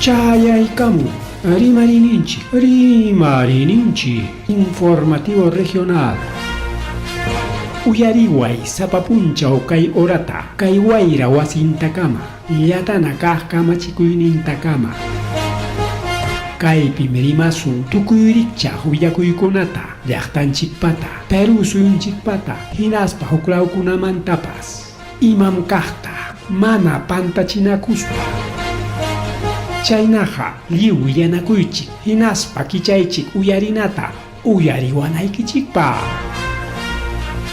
Chayaykamu, Rimarininchi, informativo regional. Uyariway sapapunchaw kay orata, kay wayra wasintakama, yatana kaq kamachikuynintakama. Kaypi mirimasun tukuyricha willakuykunata, llaqtanchikpata, Peru suyunchikpata, hinaspa huklawkunamantapas, imam kaqta, mana pantachinakuspa. Chaynaqa lliw yanakuychik, hinaspa kichaychik uyarinata, uyariwanaykichikpa.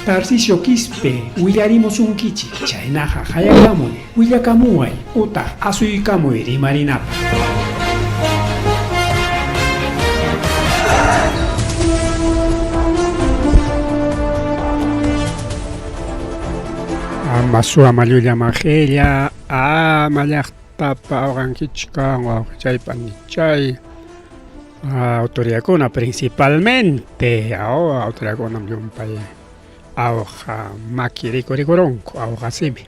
Tarcisio Quispe, willarimusunkichik, chaynaqa hayakamuy, willakamuway, utaq asuykamuy rimarinapa. Amasua mayulla majella, amayaqtapa awqankichkan wawqichay autoridadkuna principalmente autoridadkuna llumpay awqa maki rikurunku awqa simi.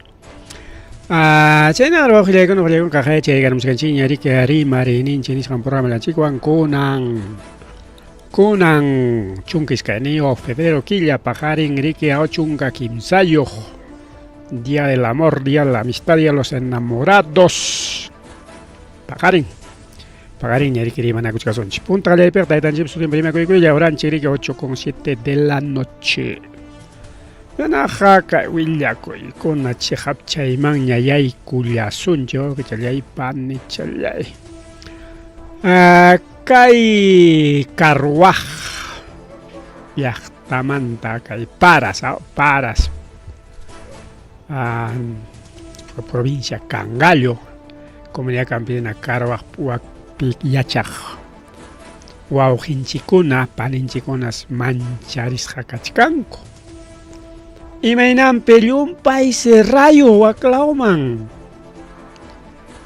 Chayna wawqillaykuna kaqay chaykarmuskanchik ñariki rimarininchik nisqan programallanchikwan kunan chunkiskayniyoq febrero killapa qarin riki chunka kimsayuq Día del Amor, Día de la Amistad, Día de los Enamorados. Pagarin ñariki manakuchkasonchi. Punta Galera Taitanchip su primera cuicuya, oran chiriki 8:07 de la noche. Yanajaka Willakoy con Nachehap Chayman Yayay Kullasuncho, que chalay pan ni chalay. Kai Carruaj Yachtamanta, Kai Paras. Provincia Cangallo, comunidad campesina Carvaj Puac Wauhinchikuna, paninchikunas mancharis hakachkanko. Imainan peliun país rayo waklauman.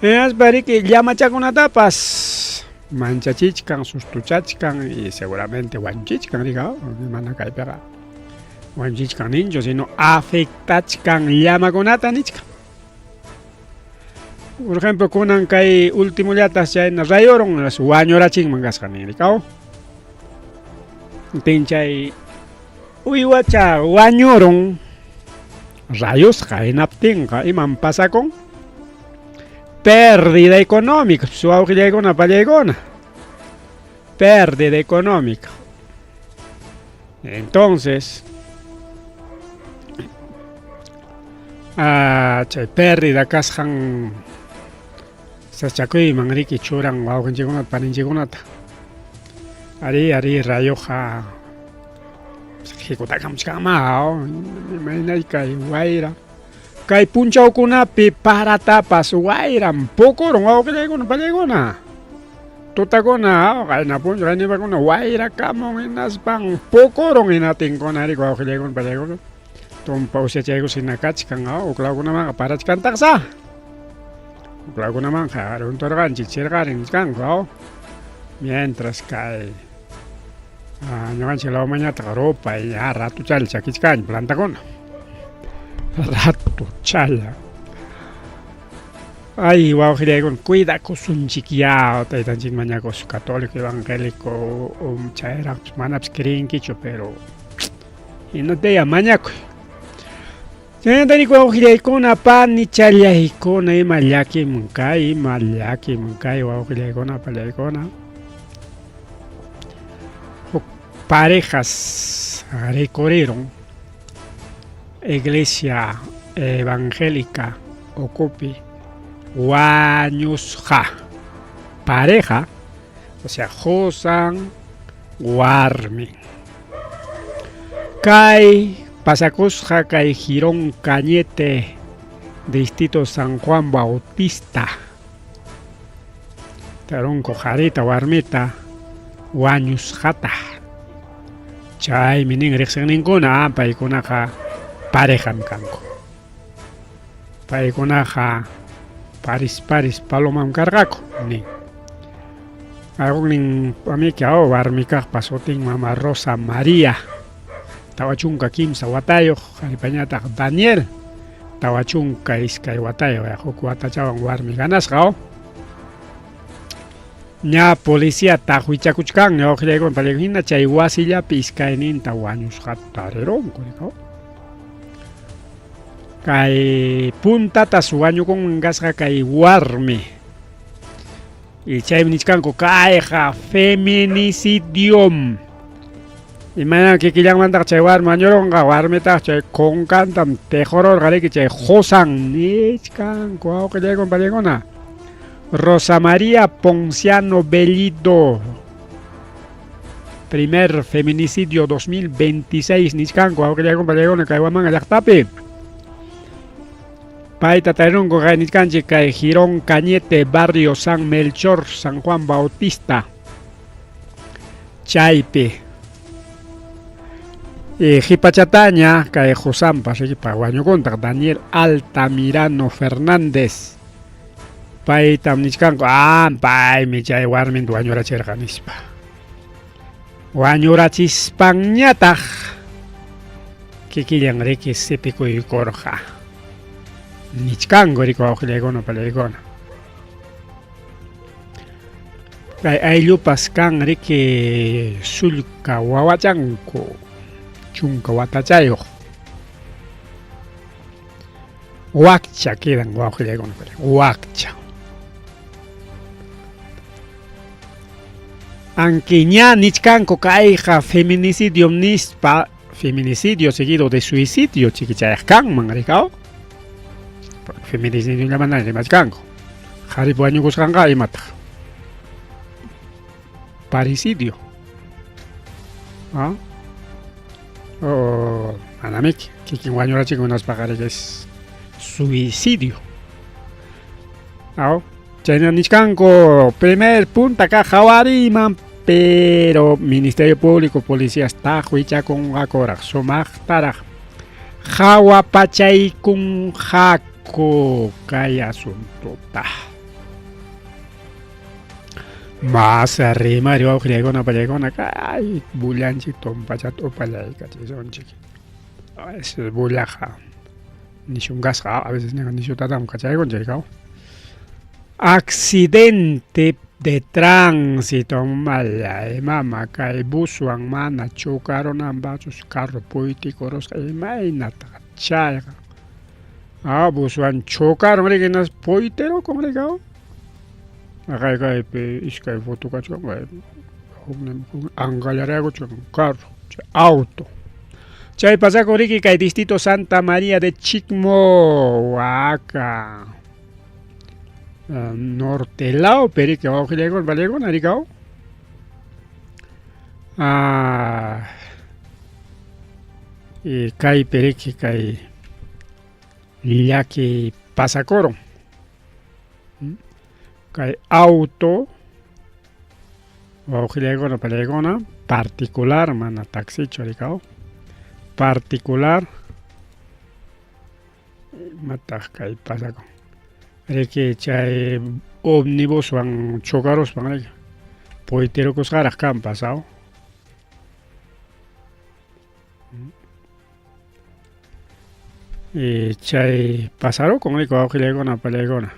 Es para que llama chakunatapas. Manchachichkan, sustuchachkan y seguramente wanchichkan, diga, mana caipera. Wanchichkan ninjo, sino afectachkan llamakunata nichkan. Por ejemplo, kunan kay último llatas ya en rayoron las wañoraching mangaskan nirikao. Tinchay uywacha wañoron rayos kainaptinqa iman pasakon pérdida económica, su awqillaykuna pallaykuna. Pérdida económica. Entonces, chay pérdida kasqan sachakuyman riki churan wawqinchikunata paninchikunata. Ari rayoqa hikutakamachkanmá imaynay kay wayra kay punchawkunapi paratapas wayran pukurun wawqillaykuna pallaykuna. Tutakuna kayna punchaw kaynipakuna wayra kamun hinaspan pukurun hinatinkunari wawqillaykuna pallaykuna. Tumpa usyachayku sinakachkan uklawkunamanqa parachkantaqsa. Uklawkunamanqa runturqanchik chirqarinchkanqa. Mientras kay ñuqanchik lawmañataqa rupay ratu chala chakichkanchik plantakuna. Ratu chala. Ay, wawqillaykuna cuidakusunchik taytanchik mañakus católico evangélico chayraqpis manapis krinkichu pero hinataya mañakuy. Chayantani wawqillaykuna pani challaykuna ima llakimunkay wawqillaykuna pallaykuna. Parejas recorrieron iglesia evangélica Ocupi Wañusja. Pareja, o sea, Josan Warmi. Kai Pasakusja Kai Girón Cañete, distrito San Juan Bautista. Taronco Jarita Warmita Wañusjata. Chay minin riqsinninkuna paykunaqa parejam kanku. Paykunaqa paris palomam karqaku nin. Algunin amiki warmikaq pasutin Mama Rosa María. Tawachunka kimsa watayuq qharipañataq Daniel. Tawachunka iskay watayuq huk watachawan warmi ganasqa. ña policía tahuichakuchkan ña oqllaywan pallayhina chay wasillapi iskayninta wañusqata tariron kurikaw. Kay puntatas wañukun kasqa kay warmi. Y chaymi nichkanku kayqa feminicidium. Imana kikillanmantaqa chay warmi wañuronqa warmitaq chay kunkantam tejororqariki chay Josan nichkanku awqillaywan pallaykuna. Rosa María Ponciano Bellido. Primer feminicidio 2026 nichkanku awqillaywan pallaykuna kay Huamanga llaqtapi. Paita tarinunku kay nichkanchik kay Girón Cañete, barrio San Melchor, San Juan Bautista. Chaypi. Hipachataña kay Josampa rikipa wañukuntaq Daniel Altamirano Fernández. Paytam nichkanku paymi chay warminta wañurachirqa nispa. Wañurachispanñataq kikillan riki sipikuykurqa. Nichkanku riku awqillaykuna pallaykuna. Kay ayllupas kan riki sullka wawachanku chunka watachayuq. Wakcha kidan wawqillaykuna pallaykuna. Wakcha. Anki ña nichkanku kayqa feminicidio nispa, feminicidio seguido de suicidio chikichayaqkanman rikaw. Feminicidio llaman rimachkanku. Qharip wañukusqanqa imataq. Paricidio. Manamiki kikin wañurachikunaspaqqa es suicidio. Chayna nichkanku primer punta ka qhawariman, pero Ministerio Público Policías tahuichakunqakuraq sumaqtaraq qhawapachaykunqaku kay asuntota. Mas arriba ri wawqillaykuna pallaykuna kay bullanchik tumpachata upallayka chisonchik. A veces bullaqa nishunqasqa, a veces nishutatam kachaykunchaykaw. Accidente de tránsito mallay mama kay buswan mana chokaronanpachus carro puytikurusqa imaynata chayqa. Buswan chokaron rikinas puytirukun rikaw. Kaypi iskay foto kachkan anqallaraykuchkan carro, auto. Chay pasakun riki kay distrito Santa María de Chicmo, Waka. Nortelao periki wawqillaykuna pallaykuna rikaw. Kay periki kay llaki pasakoron. Kay auto wawqillaykuna pallaykuna particular mana taxicho rikaw. Particular mataq kay pasakun. Riki chay ómnibus wan chokaruspan riki puytirukusqaraq kan pasaw. Chay pasarukun riki wawqillaykuna pallaykuna.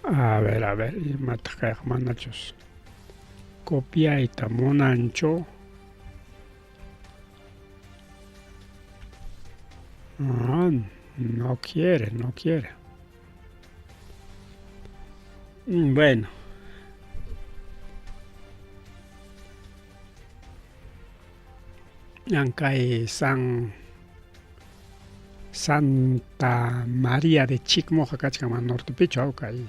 A ver, imataq kayqa manachus copiayta munanchu. No quiere. Bueno. Ankay Santa María de Chicmoja kachkaman nortepichu kay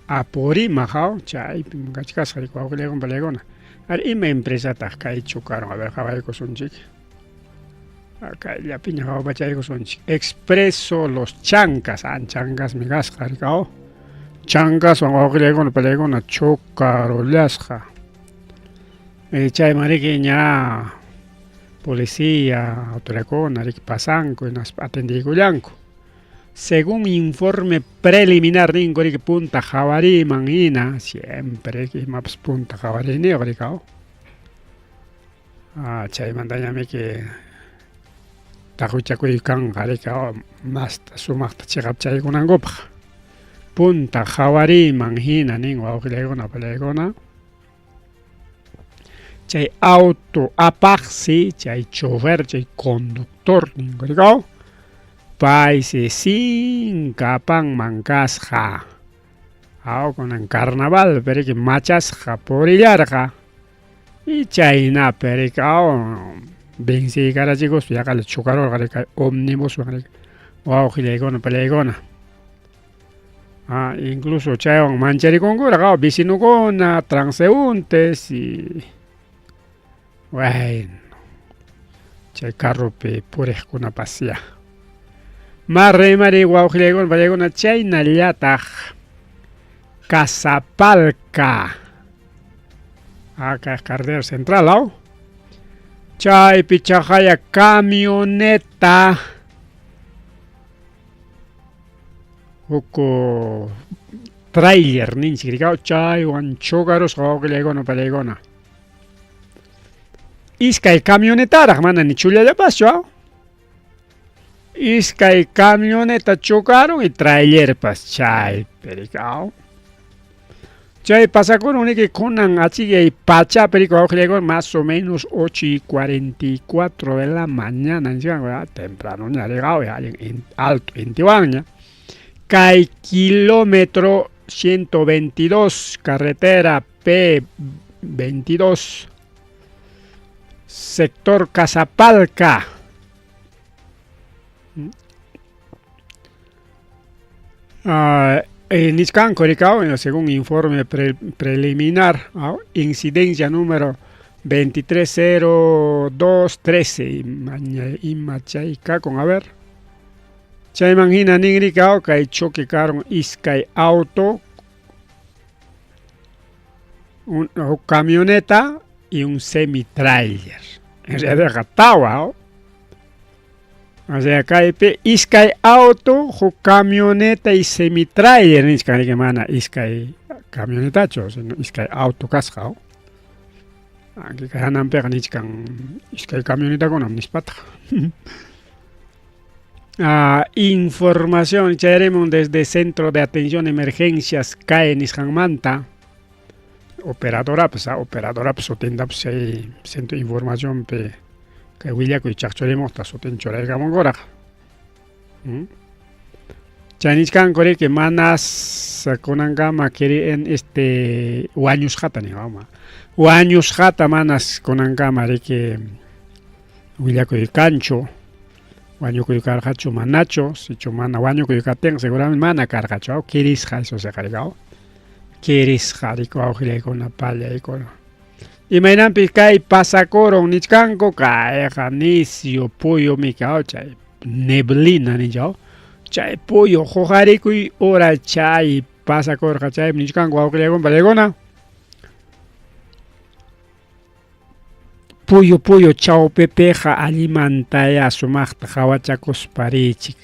Apurima chaypi kachkasqa riku wawqillaykuna pallaykuna. Ari ima empresataq kay chukaron a ver qhawaykusunchik. Kayllapiña qhawapachaykusunchik. Expreso Los Chancas, chancasmi kasqa rikaw. Chancaswan wawqillaykuna pallaykuna chukarullasqa. Chayman riki ña policía, autoridadkuna riki pasanku atendiykullanku. Según informe preliminar ninku riki punta qhawariman hina, siempre riki imapas punta qhawariniyuq rikaw. Chaymantañamiki tahuichakuykanqa rikaw masta sumaqta chiqapchaykunankupaq. punta Javari manhina ning waukilegona pelegona. Chay auto apaxi, chay chofer, chay conductor ning gorigao. Paise sin kapan mancasja. Con el carnaval, pero que machasja por illarja. Y chayna, pero que vencí cara chicos, ya que le chocaron, que ómnibus, wow, gilegona, pelegona. Incluso chayon mancheri con gura, vecino con transeúntes y. Bueno, chay carro pe pures con una pasea. Marre, mari, wow, gilegona, pelegona, chayna liataj. Casapalca. Acá es carretera central, ¿no? Chay pichajaya camioneta. Oco trailer, ninchi gricao chay wanchogaros que legona pelegona. Iska el camionetara, mana ni chulia de paso. Iska el camioneta chocaron y trailer pas chay pericao. Chay pasa con un que conan así que pacha perico más o menos 8:44 de la mañana, temprano ya llegado ya en alto en Tijuana. Cae kilómetro 122 carretera P22 sector Casapalca. Niscan Coricao, según informe preliminar, incidencia número 230213 y Machaica con a ver. Chay manjina ningricao que choque caron iskai auto, una camioneta y un semi-trailer. En realidad gatawa, o sea, que iskai auto, camioneta y semi-trailer, ni siquiera que mana iskai camioneta, sino iskai auto cascao. Aquí que hanan pega ni siquiera iskai camioneta con amnispata. Información, echaremos desde Centro de Atención Emergencias CAE Nishanmanta. Operadora, pues tenda pues centro de información que William y Chachoremos está soten choray gamongora. Chaniscan core que manas conangama quiere en Wañus Jata ni vamos. Wañus Jata manas conangama de que William y Cancho. Waño que cargacho manacho, si chumana waño que cateng seguramente mana cargacho, quieres eso se cargado. Quieres jarico gile con la palla y con. Y me nan picai pasacoro nichcanco cae janicio pollo mi caucha neblina ni yo. Chay pollo jojarico y ora chay pasacoro chay nichcanco gile con palegona. Puyo chao pepeja alimantaya sumachta jawachacos parichik.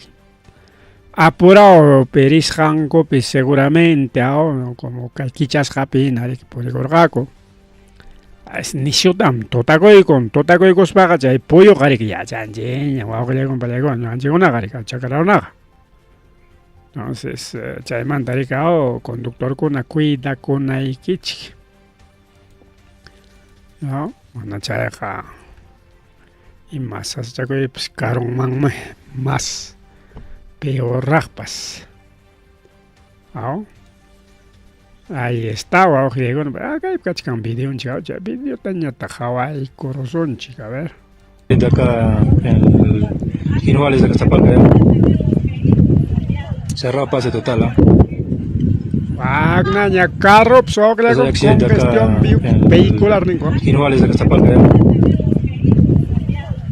Apurado peris janco pues seguramente como calquichas japina de por el gorgaco. Es ni shotam totaco y cos paga chay pollo garic ya chanjeña guau que le con palegón no han llegado una garica chacaraunaga. Entonces chay mantarica conductor con una cuida con una iquichi. ¿No? Una chaja y más hasta que pues caron más peor raspas. Ahí estaba, ojo, digo, acá hay que un video, un chao, video tenía tajaba y corazón, chica, a ver. De acá en Ginobales de Castapalca, cerrado pase total, Wagnaña carro, psocle con congestión vehicular, Nico. Ginobales de Castapalca,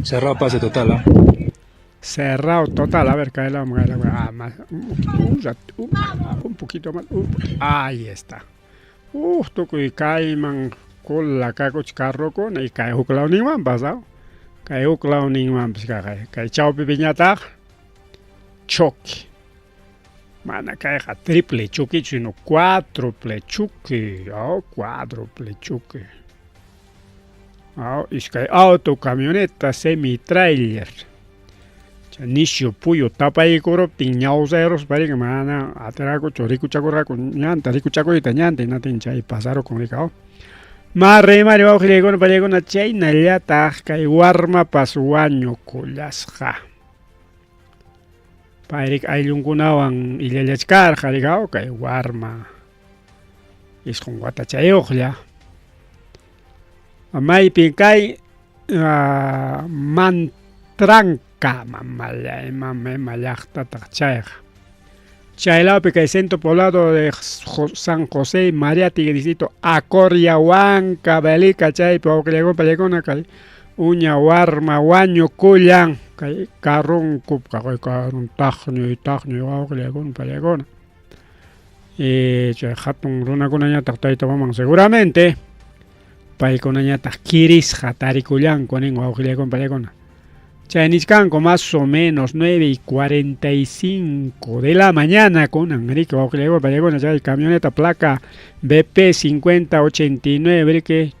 cerrado pase total, Cerrado total, a ver, cae la más, un poquito más, ahí está. Toco y cae man con la caco carro con y cae uclao ni man pasado. Cae uclao ni man, pues cae chao pipiñata, choque. Mana caja triple choque, sino cuádruple choque, cuádruple choque. Es que auto, camioneta, semi-trailer. nishu puyo tapaykuruptin ñawsayros parik mana atirakuchu rikuchakurqaku ñanta rikuchakuyta ñanta inatin chay pasarukun rikao marre mari wawqiykuna pallaykuna chaynallataq kay warmapas wañukullasqa payrik ayllunkunawan illallachkarqa rikao kay warma isqun watachayuqlla maypin kay mantranca mama llaqtataq chayqa chaylawpi kay centro poblado de San José Mariati distrito Acoryahuanca Belica chaypi wawqiykuna pallaykuna kay uña warma wañukullan kay karrunkupqa kay karrun taqñuy wawqiykuna pallaykuna chay hatun runakunañataq tayta maman seguramente paykunañataq kirisqa tarikullanku nin wawqiykuna pallaykuna chay nisqanku más o menos 9:45 de la mañana kunan riki wawqiykuna pallaykuna chay camioneta placa BP 5089 riki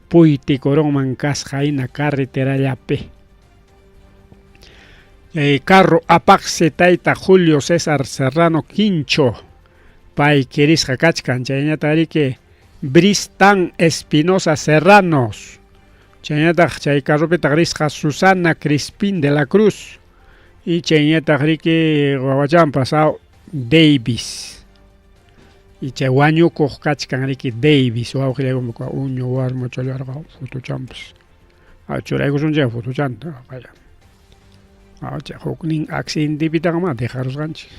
puyti coronman kasqa hina carreterallapi carro apaqsi tayta Julio César Serrano Quincho pay kirisqa kachkan chayñataq riki Bristán Espinosa Serranos chayñataq chay carropitaq risqa Susana Crispín de la Cruz y chayñataq riki wawachan pasado Davis y chay wañukuq kachkan riki Davis wawqiykuna uña warma challarqa futuchanpas churaykusun chay futuchanta vaya chay huknin accidentipitaqa ma dejarusqanchik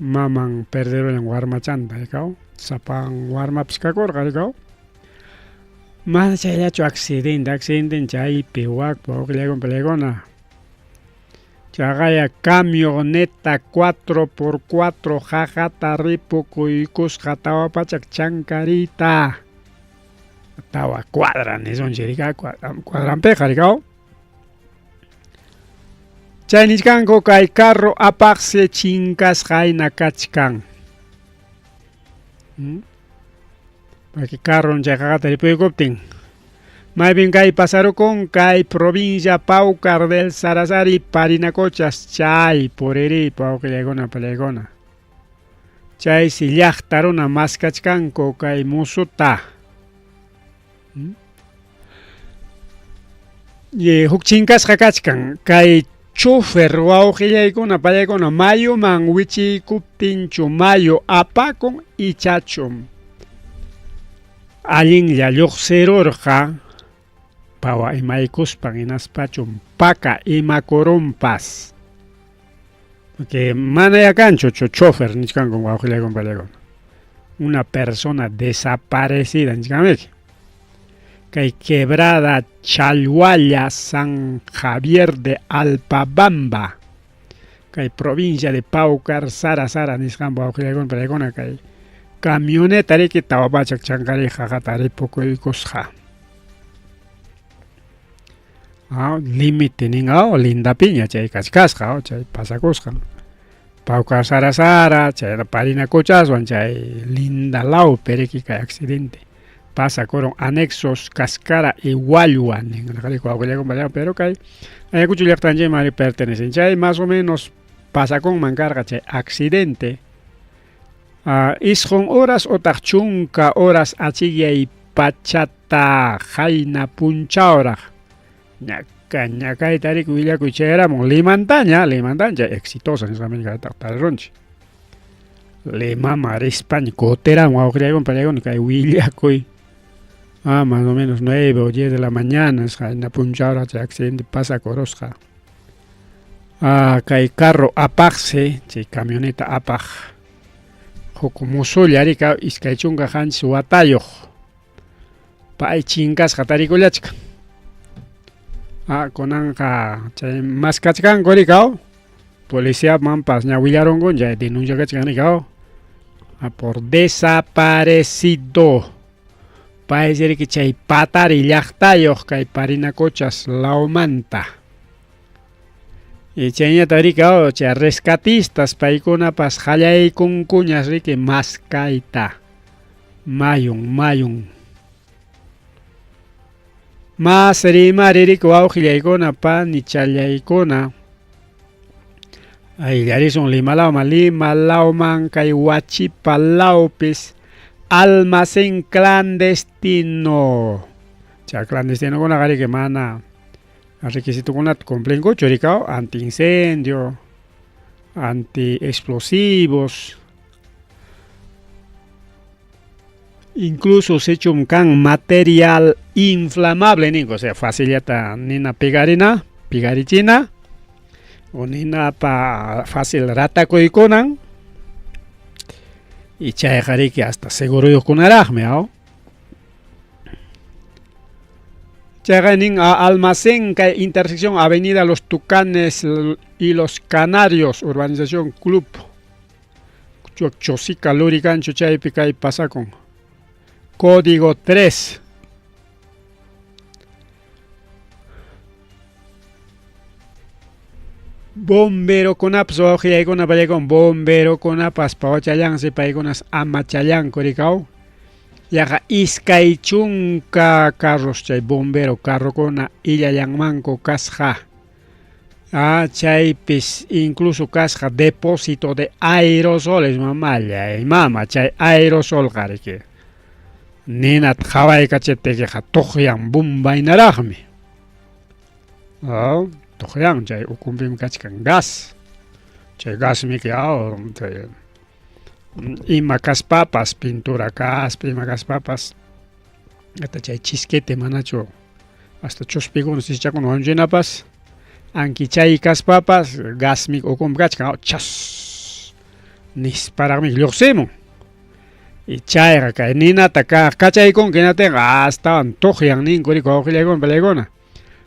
maman perderoyan warmachanta rikao sapan warmapas kakurqa rikao mana chayllachu accidente chaypi wakpa wawqiykuna pallaykuna chaqaya camioneta 4x4 jajata ripukuykusqa tawa pachak chankarita tawa cuadran nisonchik rika cuadranpiqa rikao chay nisqanku kay carro apaqsi chinkasqa hina kachkan payki carron chay qaqata ripuykuptin maypin kay pasarukun kay provincia Paucar del Sarasari Parinacochas chay puriripa wawqiykuna pallaykuna chaysi llaqta runa maskachkanku kay musuta huk chinkasqa kachkan kay chofer wawqillaykuna pallaykuna mayuman wichiykuptinchu mayu apakun ichachum allinlla lluqsirurqa pawa imaykuspan inaspachum paka imakurunpas porque mana yakanchu chofer nisqanku wawqillaykuna pallaykuna una persona desaparecida nisqanmiki kay quebrada Chalhualla San Javier de Alpabamba kay provincia de Paucar Sarasara nisqanpa wawqiykuna pallaykuna kay camioneta riki tawapachak chankariqa qaqata ripukuykusqa límite ninqa lindapiña chay kachkasqa chay pasakusqa Paucar Sarasara chay Parinacochaswan chay Lindalawpi riki kay accidente pasakuron anexos Cascara y Hualhuan pero kay Ayacucho llaqtanchik mari pertenecen chay más o menos pasakunman karqa chay accidente isqun horas otaq chunka horas achikyay pachata hayna punchauraq ñakayta riku willakuy chayramun limantaña exitosa nisqanmi tarirunchik Limama rispaña kutiramun wawqiykuna pallaykuna kay willakuy más o menos 9 o 10 de la mañana hayna punchauraq chay accidente pasakurusqa kay carro apaqsi chay camioneta apaq huk musulla rika iskay chunka qanchis watayuq pay chinkasqa tarikullachkan kunanqa chay maskachkanku rikao policiamanpas ña willarunku chay denuncia kachkan rikao por desaparecido paisi riki chay patari llaqtayuq kay Parinacochas lawmanta y chayñata rikao chay rescatistas paykunapas qallaykunkuñas riki maskayta mayun Mas rimaririk wawqillaykuna panichallaykuna ayllarisun limalawman kay wachipalawpis almacén clandestino. Chay clandestinokunaqa riki mana requisitokunata cumplinkuchu rikaw, anti-incendio, anti-explosivos, incluso sechum kan material inflamable ningo, o sea, facilita nina pigarichina, o nina pa fácil ratakuikunan, y chay jariki hasta seguro yukunarajme, ¿no? Chay almacén que intersección Avenida Los Tucanes y Los Canarios, urbanización Club Chosica Lurigancho chaypi kay pasakun. Código 3. Bombero kunapas wawqillaykuna pallaykun bombero kunapas pawachayansi paykunas amachayan kurikaw. Yaqa iskay chunka carros chay bombero carrokuna illayanmanku kasqa. Chaypis incluso kasqa depósito de aerosoles mama chay aerosol qariki. Ninat qhawaykacheteki tuqyan bumbaynaraqmi. Tuqyan chay ukumpim kachkan gas. Chay gasmi ima kaspapas, pintura kaspi, ima kaspapas. Hasta chay chisquete manacho. Hasta chuspikun sichakun onjinapas. Anki chay kaspapas, gasmi ukum kachkan chas. Nisparaqmi lluqsimun. Y chayqa kay ninata kachaykun kinaten astawan tuqyan ninku riku wawqillaykuna palaykuna.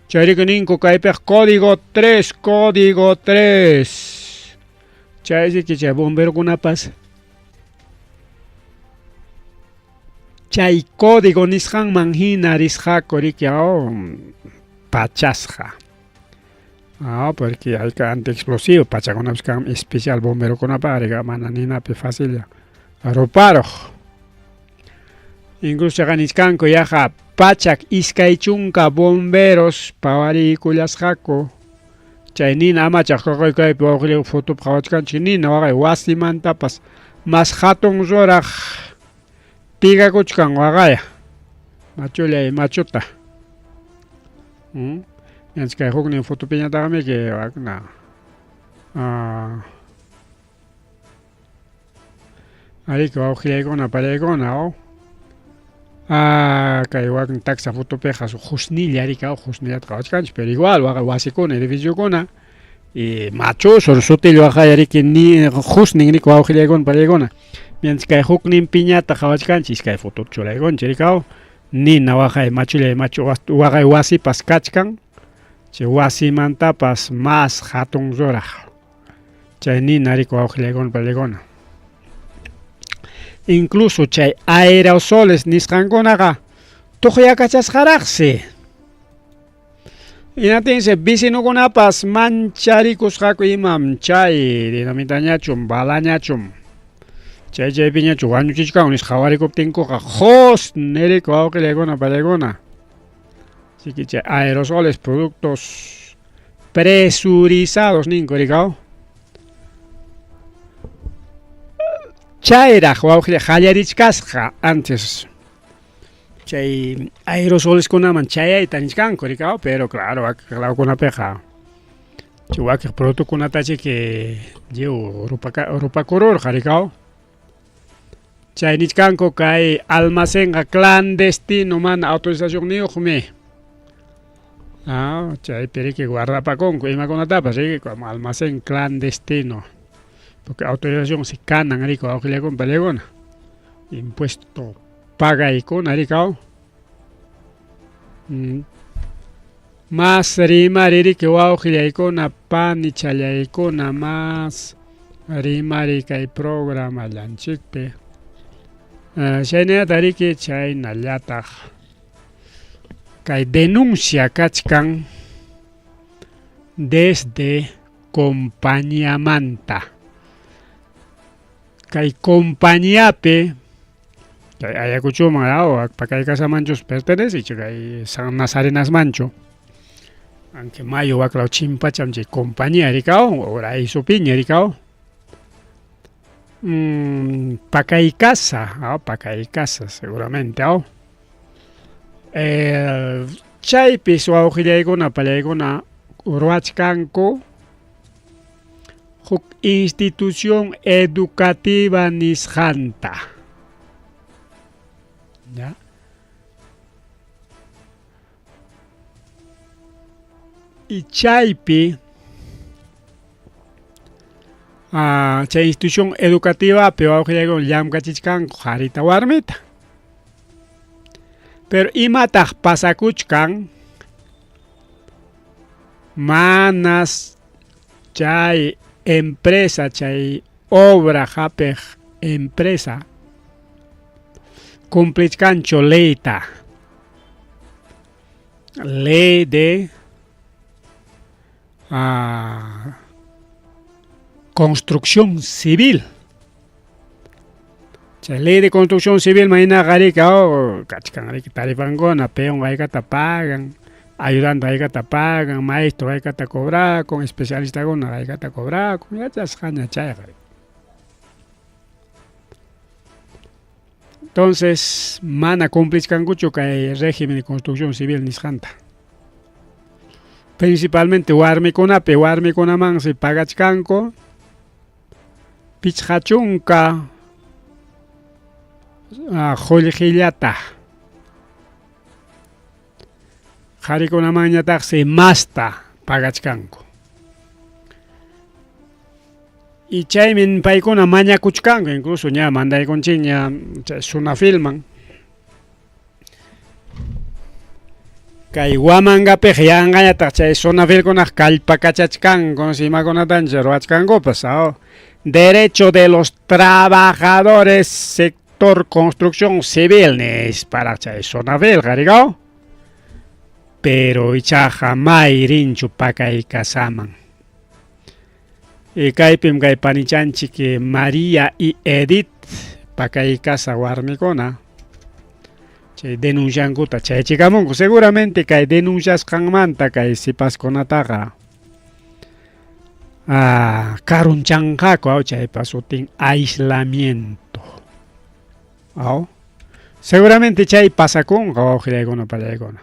Chayriku ninku kaypik código 3. Chaysiki chay bomberokunapas chay código nisqanman hina risqaku riki pachasqa. Porque hay anti-explosivo pachakunapas kan especial bomberokunapa riga mana ninapi fácil aruparuq. Incluso nisqanku yaqa pachak iskay chunka bomberos pawarikulasqaku. Chay nina amachaq kaypi wawqillayku foto qhawachkanchik nina waqay wasimantapas mas hatun ruraq pigakuchkan waqaya machullay machuta. Yanchik kay huknin foto piñataqmiki waqna ariki wawqillaykuna pallaykuna kay waqn taxa fotopiqa husnilla riki husnillata qhawachkanchik pero igual waqay wasikuna edificiokuna y machusur sutil waqay riki ni husnin riki wawqillaykuna pallaykuna. Mientras kay huknin piñata qhawachkanchik kay foto chulaykunchik rikaw nina waqay machullay waqay wasipas kachkan. Chay wasimantapas mas hatun ruraq. Chay nina riki wawqillaykuna pallaykuna. Incluso chay aerosoles nisqankunaqa tuqyakachasqaraqsi. Inatinsi vecinukunapas mancharikusqaku imam chay dinamitañachum balañachum. Chaypiñachu wañuchichkan nisqa qawarikuptinkuqa husni riki wawqillaykuna pallaykuna. Así que chay aerosoles productos presurizados ninku rikaw. Chayraq wawqilla qallarichkasqa antes chay aerosoles kunaman chayayta nisqanku rikaw pero claro lawkunapiqa chay wakiq productokunatachi que llew rupakururqa rikaw. Chay nisqanku kay almacenqa clandestino mana autorización niyuqmi. Chaypi riki guardapakunku imakunatapas riki como almacén clandestino. Porque autorización si kanan riki wawqillaykuna pallaykuna. Impuesto pagaykuna rikaw. Mas rimari riki wawqillaykuna panichallaykuna mas rimari kay programa llanchikpi. Chaynata riki chaynallataq kay denuncia kachkan desde compañía manta. Kay compañíapi Ayacucho Marao, Pacay Casa Manchos pertenece, y San Nazarenas Mancho. Aunque Mayo va a chimpa chamche compañía ricao, ahora hizo piña ricao. Pacay Casa, Pacay Casa, seguramente, Chay piso a Ojilegona, Palegona, Uruachcanco, institución educativa Nisjanta. ¿Ya? Y Chaypi, chay institución educativa, pero Ojilegona, Yamgachichcan, Jarita Warmita. Pero imataq pasakuchkan manas chay empresa, chay obra japej empresa cumplichkancho leyta, ley de construcción civil. Ley de construcción civil, mañana garica, cachican garica, tarifangona, peón garica te pagan, ayudante garica te pagan, maestro garica te cobra, con especialista gona garica te cobra, con ya te jaña chay. Entonces, mana cumplís cangucho que el régimen de construcción civil nisjanta. Principalmente, warmi con man se paga chcanco, pichachunca, Jolijillata Jarikuna mañata se masta pagachkanko. Y chaymin paikuna maña kuchkanko, incluso ya manday con chiña suna filman. Kay wamangape yangañata chay suna filkuna kalpa kachachkanko, sima konatanche roachkanko pasao. Derecho de los trabajadores construcción civil es para zona belga, pero ichaja mai rinchu pacay casaman. Y caipim gay panichanchi que María y Edith pacay casa warmicona. Che denuncian guta, che chicamonco, seguramente que denuncias canmanta que si pas con ataga. Carunchancako, chay pasutin aislamiento. Seguramente chay pasa con Ojilegona Palegona.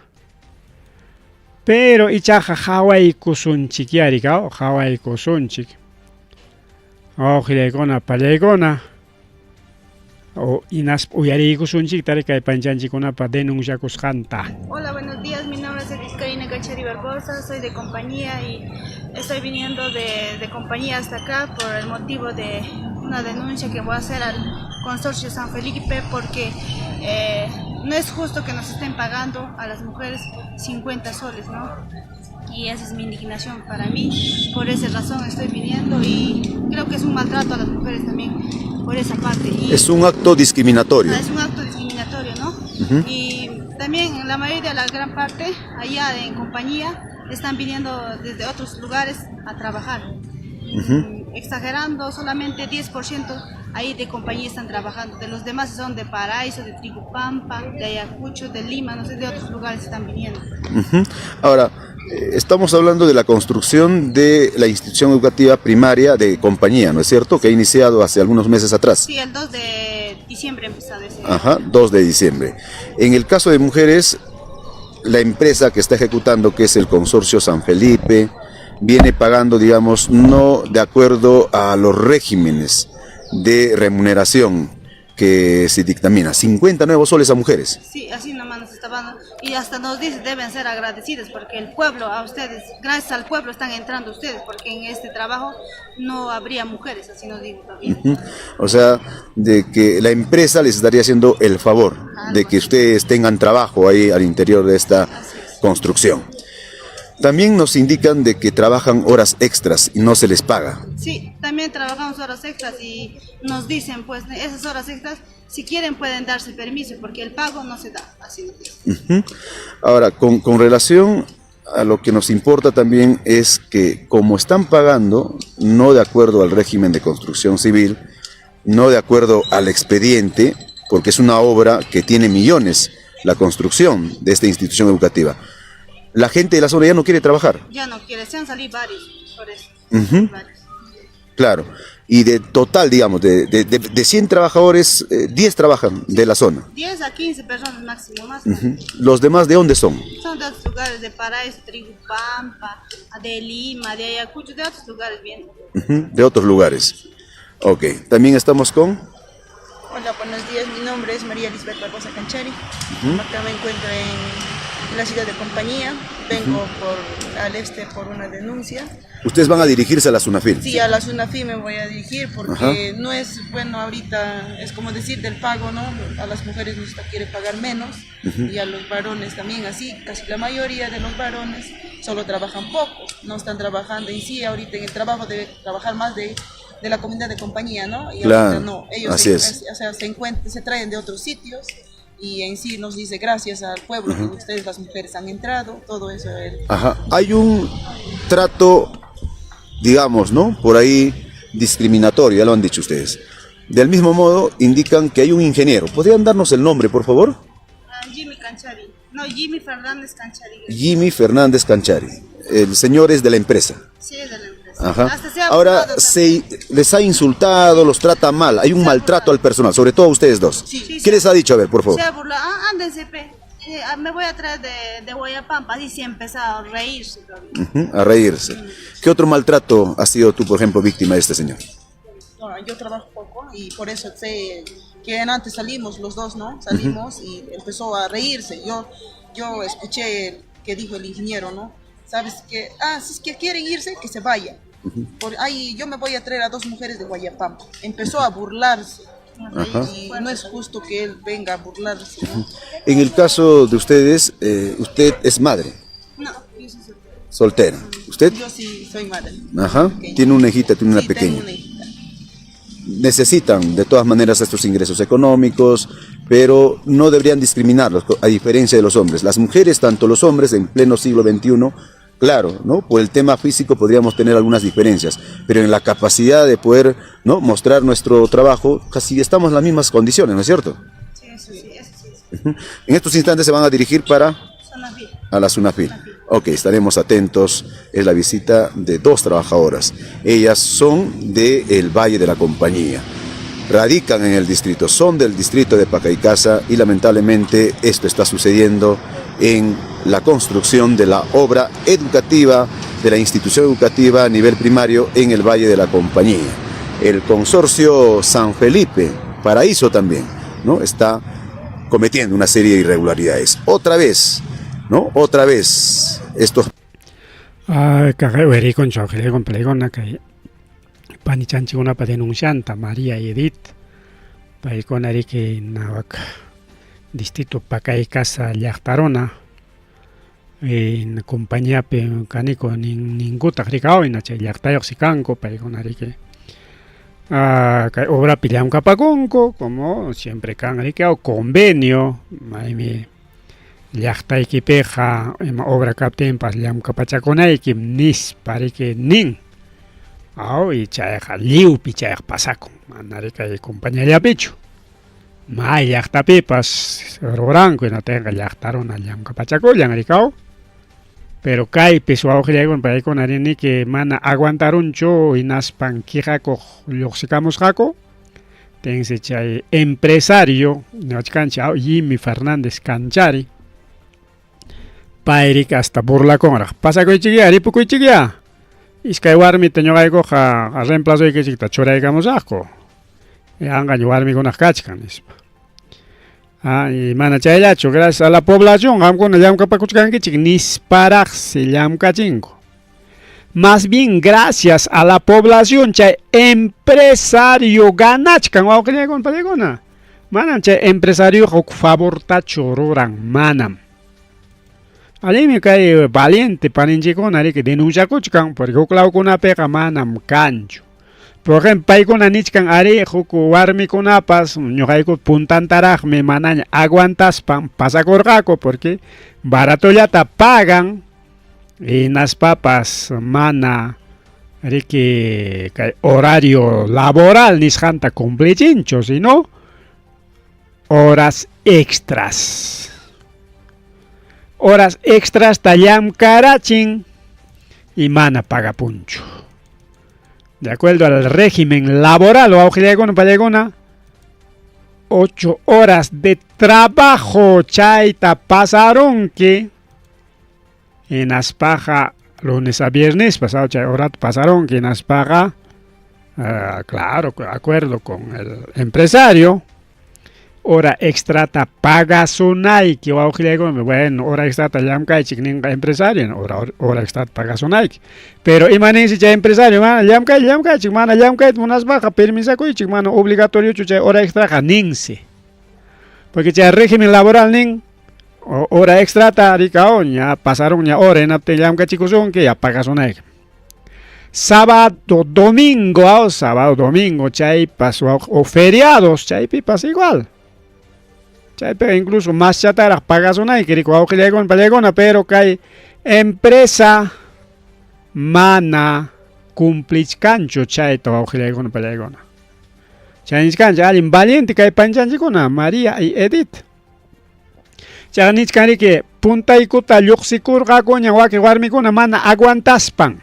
Pero ichaja Hawaii kusunchik yarika, Hawaii kusunchik. Ojilegona Palegona. O inas uyari kusunchik tarika y panchanchikuna pa denuncia kusjanta. Hola, buenos días. Mi nombre es Edith Karina Gachari Barbosa, soy de compañía y estoy viniendo de compañía hasta acá por el motivo de una denuncia que voy a hacer al Consorcio San Felipe porque no es justo que nos estén pagando a las mujeres 50 soles, ¿no? Y esa es mi indignación para mí, por esa razón estoy viniendo y creo que es un maltrato a las mujeres también por esa parte. Y es un acto discriminatorio. Es un acto discriminatorio, ¿no? Y también la mayoría, la gran parte, allá en compañía, están viniendo desde otros lugares a trabajar. Exagerando, solamente 10% ahí de compañía están trabajando. De los demás son de Paraíso, de Trigupampa, de Ayacucho, de Lima, no sé, de otros lugares están viniendo. Ahora, estamos hablando de la construcción de la institución educativa primaria de compañía, ¿no es cierto? Que ha iniciado hace algunos meses atrás. Sí, el 2 de diciembre ha empezado ese. 2 de diciembre. En el caso de mujeres, la empresa que está ejecutando, que es el Consorcio San Felipe, viene pagando, digamos, no de acuerdo a los regímenes de remuneración que se dictamina. 50 nuevos soles a mujeres. Sí, así nomás nos estaban, y hasta nos dice deben ser agradecidos porque el pueblo, a ustedes, gracias al pueblo están entrando ustedes, porque en este trabajo no habría mujeres, así nos digo también. O sea, de que la empresa les estaría haciendo el favor de que ustedes tengan trabajo ahí al interior de esta construcción. También nos indican de que trabajan horas extras y no se les paga. Sí, también trabajamos horas extras y nos dicen, pues, esas horas extras, si quieren pueden darse permiso, porque el pago no se da, así nos dicen. Ahora, con relación a lo que nos importa también es que como están pagando, no de acuerdo al régimen de construcción civil, no de acuerdo al expediente, porque es una obra que tiene millones, la construcción de esta institución educativa. La gente de la zona ya no quiere trabajar. Ya no quiere, se han salido varios, por eso. Ujú. Varios. Claro. Y de total, digamos, de 100 trabajadores, 10 trabajan de la zona. 10 a 15 personas máximo, más. Ujú. ¿Los demás de dónde son? Son de otros lugares, de Paraíso, Trigupampa, de Lima, de Ayacucho, de otros lugares bien. Ujú, de otros lugares. Ok, también estamos con... Hola, buenos días. Mi nombre es María Lisbeth Barbosa Canchari. Acá me encuentro en la ciudad de Compañía. Vengo al este por una denuncia. Ustedes van a dirigirse a la SUNAFIL. Sí, a la SUNAFI me voy a dirigir porque no es bueno ahorita, es como decir del pago, ¿no? A las mujeres nos quiere pagar menos y a los varones también así. Casi la mayoría de los varones solo trabajan poco, no están trabajando en sí. Ahorita en el trabajo debe trabajar más de la comunidad de Compañía, ¿no? Y Claro, ahorita no, ellos así es. o sea, se traen de otros sitios y en sí nos dice gracias al pueblo que ustedes las mujeres han entrado, todo eso. Ajá. Hay un trato, digamos, ¿no? Por ahí discriminatorio, ya lo han dicho ustedes. Del mismo modo, indican que hay un ingeniero. ¿Podrían darnos el nombre, por favor? Jimmy Canchari. No, Jimmy Fernández Canchari. Jimmy Fernández Canchari. El señor es de la empresa. Sí, es de la empresa. Ajá. Hasta se ha Ahora burlado les ha insultado, los trata mal. Hay un maltrato al personal, sobre todo a ustedes dos. Sí. ¿Qué les ha dicho? A ver, por favor. Se ha burlado. Ándense, pe. Me voy a traer de Guayapampa. Así se ha empezado a reírse todavía. Ujú, a reírse. ¿Qué otro maltrato has sido tú, por ejemplo, víctima de este señor? No, yo trabajo poco y por eso sé que antes salimos los dos, ¿no? Salimos y empezó a reírse. Yo escuché que dijo el ingeniero, ¿no? ¿Sabes qué? Si es que quieren irse, que se vayan. Por ahí yo me voy a traer a 2 mujeres de Guayapampa. Empezó a burlarse. Y no es justo que él venga a burlarse, ¿no? En el caso de ustedes, usted es madre, No, yo soy soltera. soltera. ¿Usted? Yo sí soy madre. Ajá. Pequeña. Tiene una hijita, tiene una Sí, pequeña. tengo una hijita. Necesitan de todas maneras estos ingresos económicos, pero no deberían discriminarlos, a diferencia de los hombres. Las mujeres, tanto los hombres, en pleno siglo XXI, claro, ¿no? Por el tema físico podríamos tener algunas diferencias, pero en la capacidad de poder, ¿no?, mostrar nuestro trabajo, casi estamos en las mismas condiciones, ¿no es cierto? Sí, eso sí. Ujú. En estos instantes se van a dirigir Son las vidas. a la SUNAFIL. Ok, estaremos atentos. Es la visita de 2 trabajadoras. Ellas son del Valle de la Compañía. Radican en el distrito, son del distrito de Pacaycasa y lamentablemente esto está sucediendo en la construcción de la obra educativa, de la institución educativa a nivel primario en el Valle de la Compañía. El consorcio San Felipe, Paraíso también, ¿no?, está cometiendo una serie de irregularidades. Otra vez, estos... Kagay weri con chokle con play con nakay. Pani chanchi una pa denuncianta María Edith. Pai con ari que nawak distrito Pacaycasa Llaqtarona. En compañía pe canico ninguta ricao en ache llaqtayoq sikanko pai con ari que obra pillam kapakonko como siempre kan ari que convenio maimi llaqtaykipiqa obra kaptinpas llamkapachakunaykim nisparique nin y chayqa lliwpi chayqa pasakun manari kay compañellapichu may llaqtapipas ruranku hinatayqa llaqtaruna llamkapachakullan rikaw pero kaypi suawqillaywan paykunarini que mana aguantarunchu hinaspan kiqakuq lluqsikamusqaku tense chay empresario niwachkanchik Jimmy Fernández Canchari payrik hasta burlakunraq pasakuychikya ripukuychikya iskay warmita ñuqaykuqa reemplazuykichikta churaykamusaqku yanqaña warmikunaq kachkan nispa y mana chayllachu gracias a la población qamkuna llamkapakuchkankichik nisparaqsi llamkachinku más bien gracias a la población chay empresario ganachkan wawqillaykuna pallaykuna manam chay empresario huk favortachu ruran manam alimi kay valiente paninchikuna que denunciakuchkan porque huk lawkunapiqa manam kanchu por ejemplo paykuna nichkan ari huk warmikunapas ñuqayku puntantaraqmi manaña aguantaspan pasakurqaku porque baratollata pagan y naspapas mana riki kay horario laboral nisqanta cumplichinchu sino horas extras. Horas extras tallam karachin y mana paga puncho. De acuerdo al régimen laboral o auxiliar palegona, 8 horas de trabajo chaita pasaron que en Aspaja lunes a viernes pasado horas pasaron que en Aspaja claro, de acuerdo con el empresario, hora extra ta paga sonai que va a bueno, hora extra ta llam kai chikning empresario, hora extra paga sonai. Pero imagínense ya empresario, man, llam kai chikmana llam kai unas baja permisa ko chikmana obligatorio chucha hora extra kaninse. Porque ya régimen laboral ning hora extra ta ricao ya pasaron ya hora en apte llam kai chikuson que ya paga sonai. Sábado, domingo, chay pasó o feriados, chay pipas igual. Pero incluso más chatarras pagas una y que con palegona, pero que hay empresa mana cumplis cancho chay to con palegona. Chay cancha alguien valiente que hay panchanchi con María y Edith. Chay cari que punta y cuta yuxikur gacoña wa que guarmi con mana aguantas pan.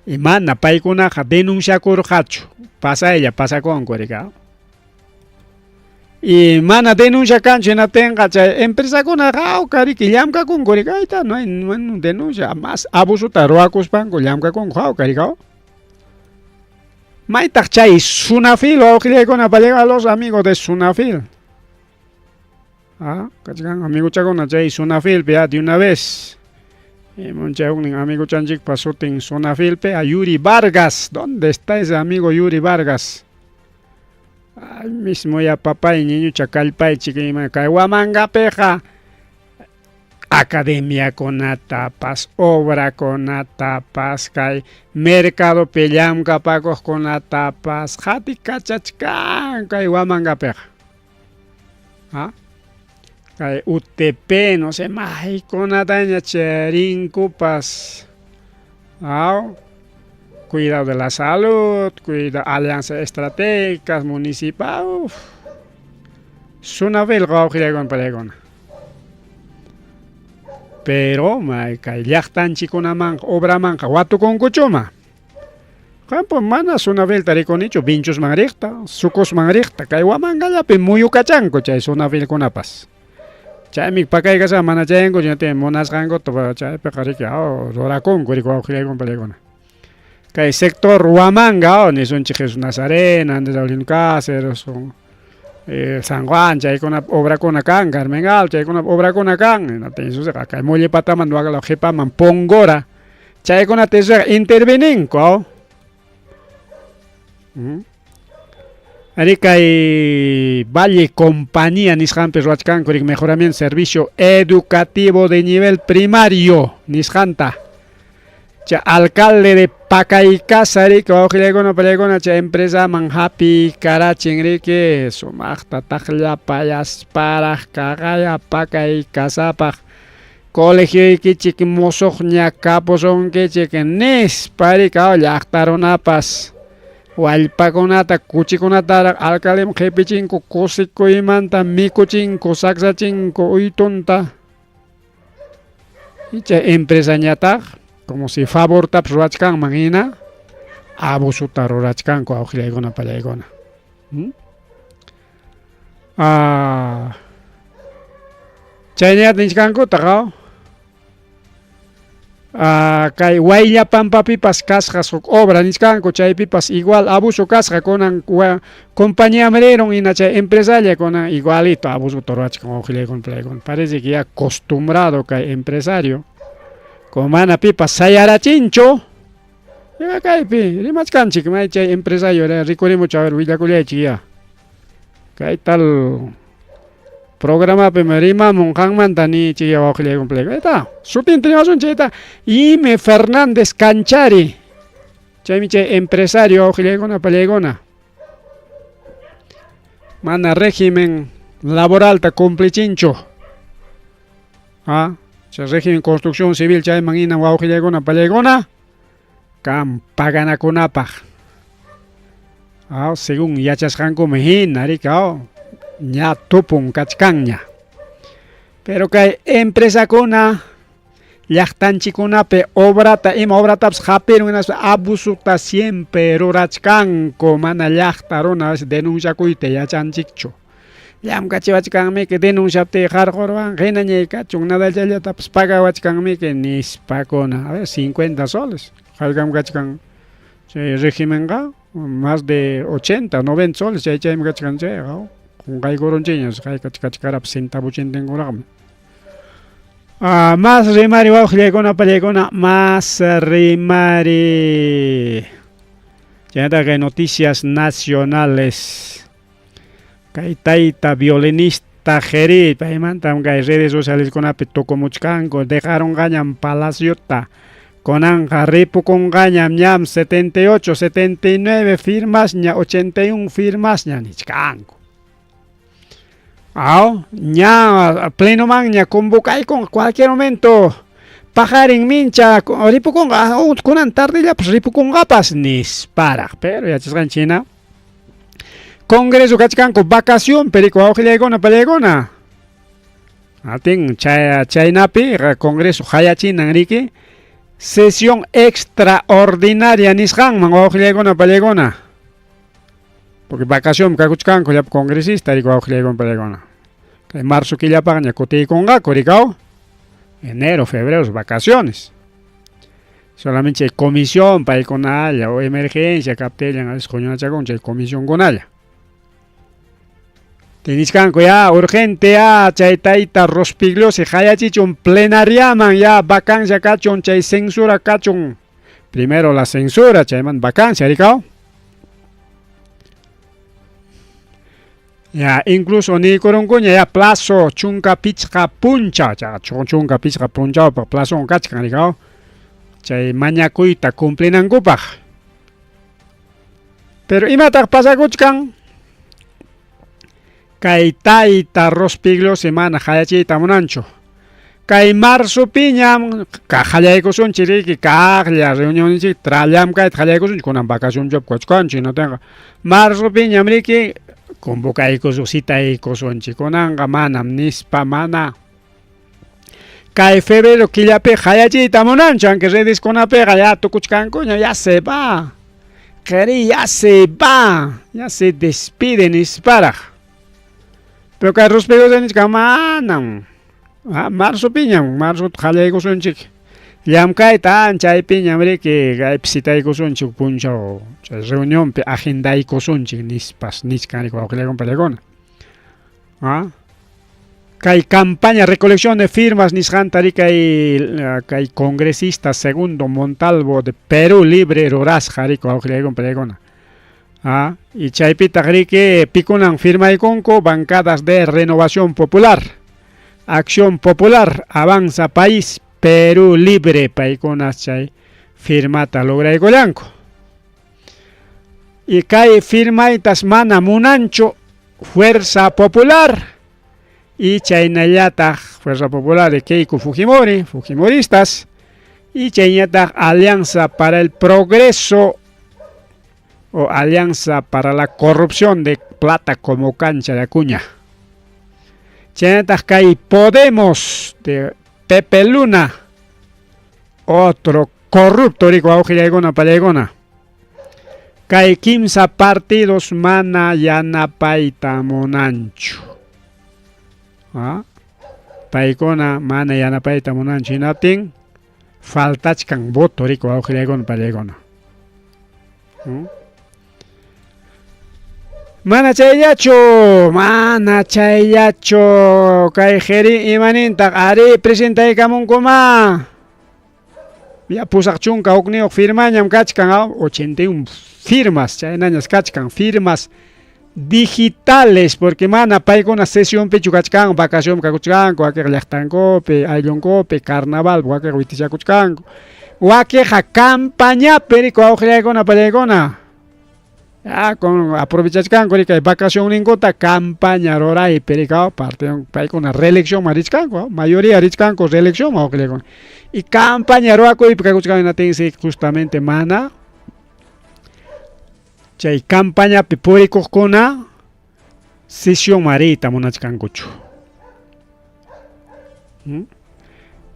Y mana paikuna denuncia curjacho. Pasa ella, pasa con cuericao. Y mana denuncia cancho en tenga empresa con agao cari que llamca con coricaita no hay denuncia más abuso taroacos pan con llamca con jao caricao mai tachai Sunafil o que con apalega a los amigos de Sunafil cachican amigo chagona chay Sunafil pe de una vez moncha un amigo chanchik pasó en Sunafil pe a Yuri Vargas. ¿Dónde está ese amigo Yuri Vargas? Ay, mismo ya papá y niño chacalpa y chiquima manga peja academia con atapas, obra con atapas, kai mercado pellam capacos con atapas, jati cachachcan, kai manga peja. Kai UTP, no sé, más con ataña cherin cupas. Cuidado de la salud, cuidado alianzas estratégicas, municipal. Sunafil con palegona. Pero, kai yachtan chikuna man, obra man, watu con cuchuma. Campo mana Sunafil tariconicho, binchos mangricta, sucos mangricta, kai wamanga ya pe muyu cachanco, chay Sunafil con apas. Chay mi pacay casa mana chengo, ya te monas gango, toba chay pecarica, rora con palegona. Que sector Huamanga, ni son chiques Nazarena, Andes de Cáceres, San Juan, chay con una obra con acá, Carmen Alto, chay con una obra con acá, en atención se cae molle pataman, no haga la jepa man pongora, chay con atención intervenenco. Arica y Valle Compañía Nishan Perhuachcan, con mejoramiento servicio educativo de nivel primario, Nishanta. Alcalde de Pacaicasari, que va con una empresa manhapi, carachingri, que sumachta, tajla, payas, para, cagaya, Pacaicasapa, colegio y que chiquimosoch, ñacaposón, que chiquenes, parica, yachtaronapas, Walpaconata, cuchiconata, alcalde, jepichinco, cosico y manta, micochinco, saxachinco, uitonta, y empresa ñataj. Como si favor tap ruachkan mangina abuso tarurachkan ko auxilegona palegona. Chayat nichkanko tagaw. Kay waylla pampa pipas kasjas obra nichkanko chay pipas igual abuso kasja konan compañía merieron y nacha empresaria konan igualito abuso tarurachkan auxilegon palegona. Parece que ya acostumbrado kay empresario. Comana pipa sayara chincho. Llega caipi, rimas canchi que me ha hecho empresario, recorrimos mucho a ver, Villa Culiachi. Que hay tal programa pe me rima monjang mantani chiya wa Culiachi completo. Ahí está, su tenemos un cheta. Ime Fernández Canchari. Chamiche empresario Culiachi con palegona. Mana régimen laboral ta complichincho. Régimen construcción civil chay mangina waujilegona palegona cam pagana kunapaj según yachasqanku mijina rika ña tupun kachkanña. Pero kay empresakuna llaqtanchikunapi ima obratapas hapirun abusuta siempre rurachkanku mana llaqta runa denunciakuyta yachanchikchu. Llamkachivachkanmiki denunciapti qarqurwan hina ñaykachun nadallatapas pagawachkanmiki nispakuna. A ver, 50 soles. Hayk'amkachkan chay régimenqa más de 80, 90 soles chaychaymkachkan chayqa. Qunqaykurunchiñas haykachkachkarapas centavochentenkuraqmi. Más rimari wawqillaykuna pallaykuna más rimari. Chayta kay noticias nacionales. Kay tayta violinista Jeri paymantam kay redes sociales kunapi tukumuchkanku dejaron gañam Palaciota konanja ripukungañam ñam 78, 79 firmas ña 81 firmas ña nichkanku. Ña pleno man ña convocay con cualquier momento pajarin mincha ripukunga kunan tardilla pues ripukungapas nispara pero ya chisgan China Congreso kachkanku vacación perico awqillaykuna pallaykuna. Atin chaynapi Congreso hayachinan riki sesión extraordinaria nisqanman awqillaykuna pallaykuna. Porque vacación kakuchkanku llap congresista rico awqillaykuna pallaykuna. Kay marzo killapaqa ña kutiykunqaku rikaw. Enero, febrero, vacaciones. Solamente comisión paykunalla o emergencia kaptillan asquñunachakun chay comisión kunalla. Tiniskanku ya urgente ya chay tayta Rospigliosi hayachichun plenariaman ya vacancia kachun chay censura kachun. Primero la censura chayman vacancia rikaw. Ya incluso ni kurunkuña ya plazo chunka pichqa puncha chunka pichqa puncha pa plazo kachkan rikaw. Chay mañakuyta cumplinankupaq. Pero imataq pasakuchkan kay tayta Rospigliosi mana hayachiyta munanchu. Kay marzo piñam hallaykusunchik riki kaqlla reunioninchik trallamkayta hallaykusunchik kunan vacación job kuchkanchik no tenga. Marzo piñam riki convocaykusun citaykusunchik kunanqa manam nispa mana. Kay febrero killapi hayachiyta munanchu aunque redes kunapiqa ya tukuchkankuña ya se va. Qheri ya se va. Ya se despide nisparaq. Pero kay Rospigliosi manam. Marzo piñam, marzo hallaykusunchik. Llamkayta anchay piñam riki kaypi sitaykusunchik punchaw chay reunionpi agendaykusunchik nispas niskan riki wawqillaykuna pallaykuna. Kay campaña recolección de firmas nisqanta riki kay congresista Segundo Montalvo de Perú Libre rurasqa riki wawqillaykuna pallaykuna. Y chaypita riki pikunan firmaykunku bancadas de Renovación Popular, Acción Popular, Avanza País, Perú Libre paykunas chay firmata lograykullanku. Y kay firmaytas mana munanchu Fuerza Popular y chaynallataq Fuerza Popular de Keiko Fujimori, Fujimoristas, y chaynallataq Alianza para el Progreso o Alianza para la Corrupción de Plata como Cancha de Acuña. Chaynallataq kay Podemos de Pepe Luna, otro corrupto rico awqillaykuna pallaykuna. Kay kimsa partidos mana yanapayta munanchu. Paykuna mana yanapayta munanchu hinaptin faltachkan voto rico awqillaykuna pallaykuna. Mana chayllachu kay Jeri imanintaq ari presentaykamunkuma. Ya pusaq chunka hukniyuq firmañam kachkan 81 firmas chaynañas kachkan firmas digitales porque mana paykuna sesión pichu kachkan vacación kakuchkanku wakiq llaqtankupi ayllunkupi carnaval wakiq witichakuchkanku wakiqa campañapi riku awqillaykuna pallaykuna. Aprovechachkanku rikay vacación ninkuta campaña ruraypi rikaw partido paykuna reelección richkanku mayoría richkanku reelección awqillaykuna y campaña rurakuypi kakuchkanku natinsi justamente mana Chay campaña pipurikuqkuna sesión marita munachkankuchu.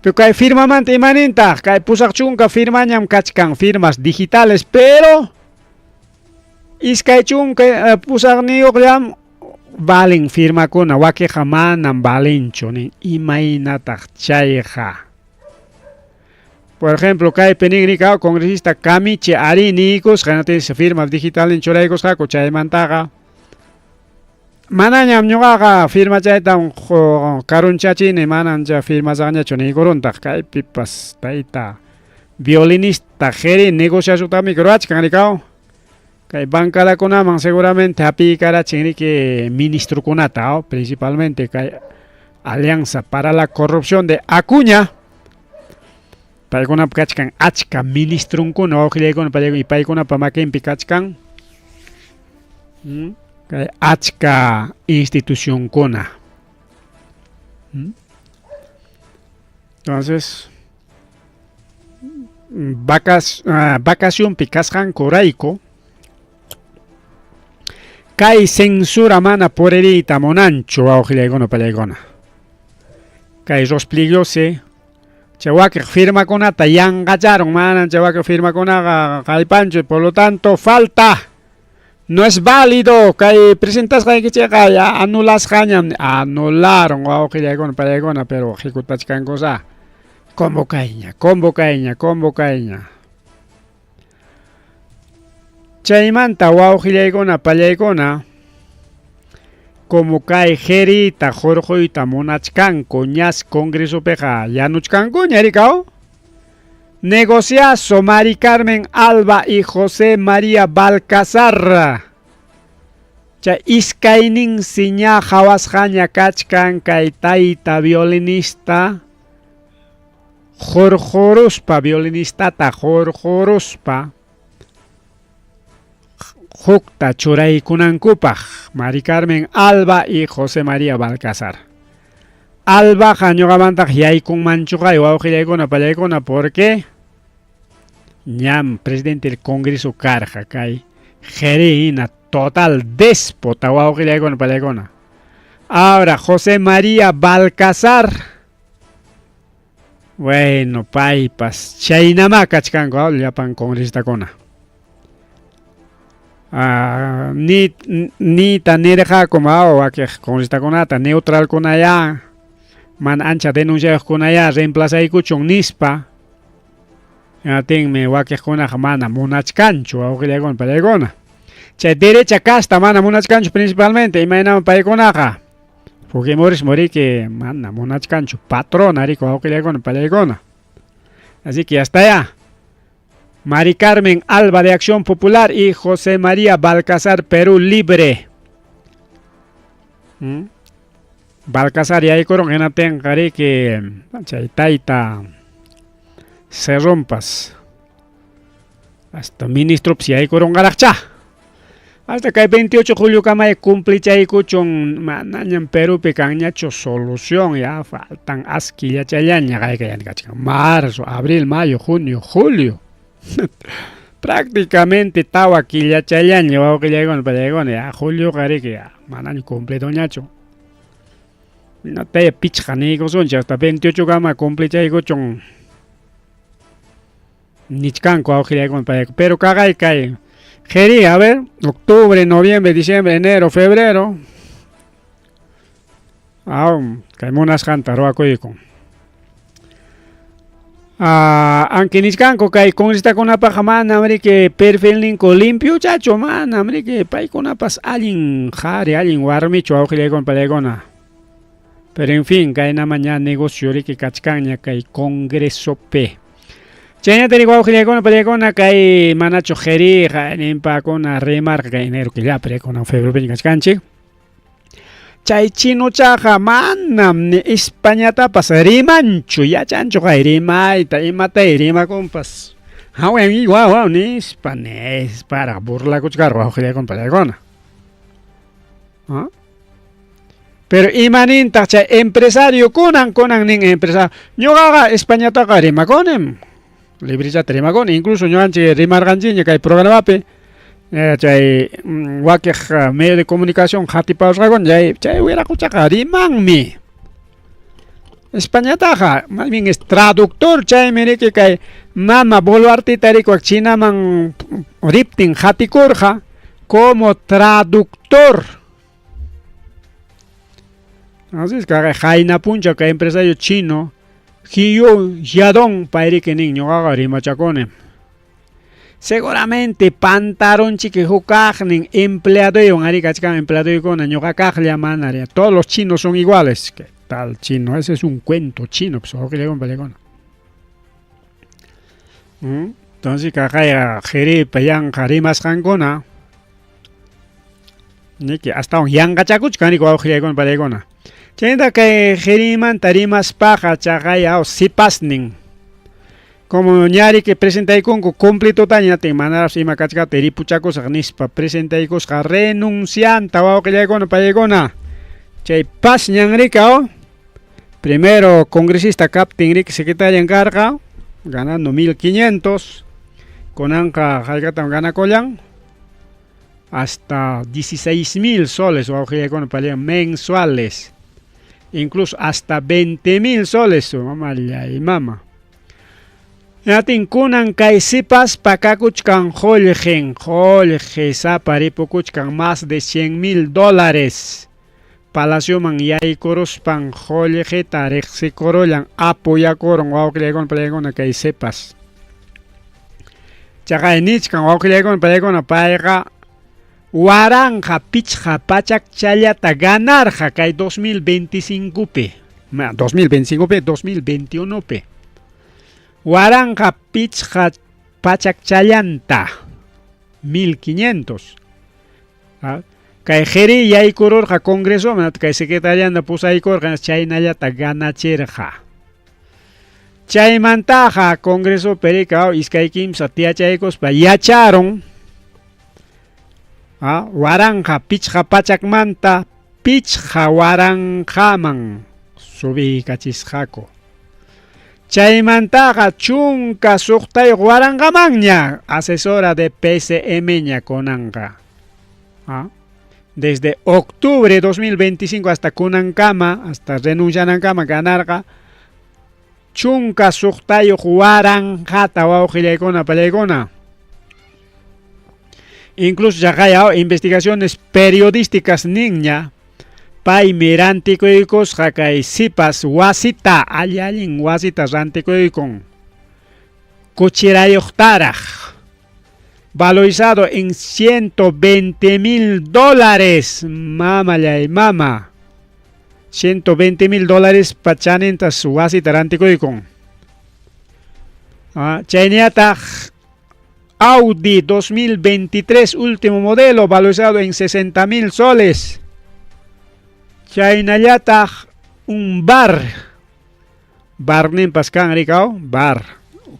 Pero kay firma manta imaninta, kay pusaq chunka firmañam kachkan firmas digitales, pero iskay chunka pusaq niyuqllam valen firmakuna wakiqa manam valenchu nin imaynataq chayqa. Por ejemplo, kay penignika congresista Kamichi Arinicus, ganatis firmas digitales churaykos haku chaymantaqa manañam ñuqaqa firma chaytan karunchachini manancha firma saqñachu niykuruntaq kay pipas tayta violinista geri negociaciontami ruachkan rikaw kay bancalakunaman seguramente hapikarachin riki ministrokunata principalmente kay Alianza para la Corrupción de Acuña. Paykuna kachkan achka ministrunkuna wawqillaykuna y paykuna makinpi kachkan kay achka institucionkuna. Entonces vacación pikasqan kurayku kay censura mana purerita munanchu wawqillaykuna pallaykuna kay Rospliglose Chawakiq firmakunata yanqacharon manan chawakiq firmakunaqa kaypanchu, por lo tanto falta, no es válido kay presentasqaykichayqa ya anulasqañam anularon wawqillaykuna pallaykuna pero ejecutachkankusa convocayña chaymanta wawqillaykuna pallaykuna como kay gerita jorjoyta munachkanku ñas congresopiqa yanuchkanku ñarikaw negociazo Mari Carmen Alba y José María Balcazar cha iskaynin siña hawasqaña kachkan kay tayta violinista violinistata jorjoruspa Jukta churaykunankupaq Mari Carmen Alba y José María Balcazar. Alba ñuqamantaq yaykunmanchu kay wawqillaykuna pallaykuna porque ñam presidente del Congreso karqa kay gerina total déspota wawqillaykuna pallaykuna. Ahora José María Balcazar bueno paypas chaynama kachkanku llapan congresistakuna. Ni tan nereja como que con esta conata neutral con allá man ancha denuncia con allá reemplaza y cuchon nispa ya tenme waque con a mana monachcancho o que le gon para gona che derecha casta mana monachcancho principalmente imagina para gonaja porque mori que mana monachcancho patrón arico o que le gon para gona así que hasta allá Mari Carmen Alba de Acción Popular y José María Balcazar Perú Libre. Balcazar ya hay coron en atengari que taita se rompas. Hasta ministro si hay coron garacha. Hasta que el 28 de julio kamay cumple chaykuchon manañan Perú pecañacho solución ya faltan asquilla chayaña kay marzo, abril, mayo, junio, julio. Prácticamente estaba aquí ya chayaño o que llegó ya julio que ya manan completo ñacho no te pichanico son hasta 28 gama completa y gochon nichcanco o que llegó pero caga cae geri a ver octubre noviembre diciembre enero febrero caimonas cantaro con aunque niscanco kay con esta con apa jamana hombre que perfil ninco limpio chacho man hombre que pay con apas alguien jare alguien warmicho au que con palegona pero en fin kay na mañana negocio que kachcaña kay congreso p chaya te digo au que con palegona kay manacho geri en pa con a remarca kay enero que ya pre con febrero ben kachcanchi chay chino chaja manam ni España tapas rimanchu ya chancho kay rimay ta imata rima compas hawen wow ni España para burla kuchkarwa hojilla con palegona pero imaninta chay empresario kunan ning empresario ñuqaqa España taqa rima konem librilla rima kon incluso ñuqanchik rimar ganchiña kay programapi Chay wakej medio de comunicación jatipausqakun chay wiraquchaqa rimanmi. Españataqa más bien es traductor chaymi riki kay mama Boluartita rikuq Chinaman riptin jatikurqa como traductor. Así es que Jaina Puncha, que empresario chino, Hiyo Yadong, pairike niño rimachakone. Seguramente pantaron chique hukajnin empleado y un aricachkan empleado y con año manaria. Todos los chinos son iguales. ¿Qué tal chino? Ese es un cuento chino. Pues ojo que le con. Entonces, que jeri payang jarimas kankona. Ni que hasta un yangachakuch kaniko ojo con palegona. Chenda que jeriman tarimas paja chagaya o sipasning. Como ñari que presenta con completo taña te manas y macachka teripuchacos agnispa presenta y cosca renuncianta o que llegó para llegona. Chay pas ñangricao. Primero congresista captain Rick secretaria en carga ganando 1500 con anca jalgatan gana collan hasta 16,000 soles o que llegó para mensuales. Incluso hasta 20,000 soles, mamá y mamá. Yatin kunan kay sipas pakakuchkan joljen saparipukuchkan más de $100,000. Palacio man yaikorospan jolje tarexikorolan apoyakoron wauklegon pelegon kay sipas. Chakainichkan wauklegon pelegon paiga Waranja pichja pachak chayata ganarja kay 2025 p. 2025 p, 2021 p. Waranja pichja pachak chayanta 1500. Kay jeri yaikurorja congreso manat kay secretarianda pusaykorja chaynallata ganacherja. Chaymantaja congreso perikao iskaykim satiachaykos pa yacharon. Waranja pichja pachak manta pichja waranjaman subi kachisjako. Chaymantaja chunka suqtay waranjamaña asesora de PCM ña konanqa. Desde octubre 2025 hasta kunankama, hasta renuncianankama ganarqa chunka suqtay waranjata wawqillaykuna palaykuna. Incluso ya hay investigaciones periodísticas niña pay miranticoicos hakay sipas wasita allin wasita ranticoicon cuchirayoctaraj valorizado en $120,000 mama $120,000 pachanentas wasita ranticoicon chayniataj Audi 2023 último modelo valorizado en 60,000 soles. Chaynallata un bar. Bar nin pascan ricao, bar.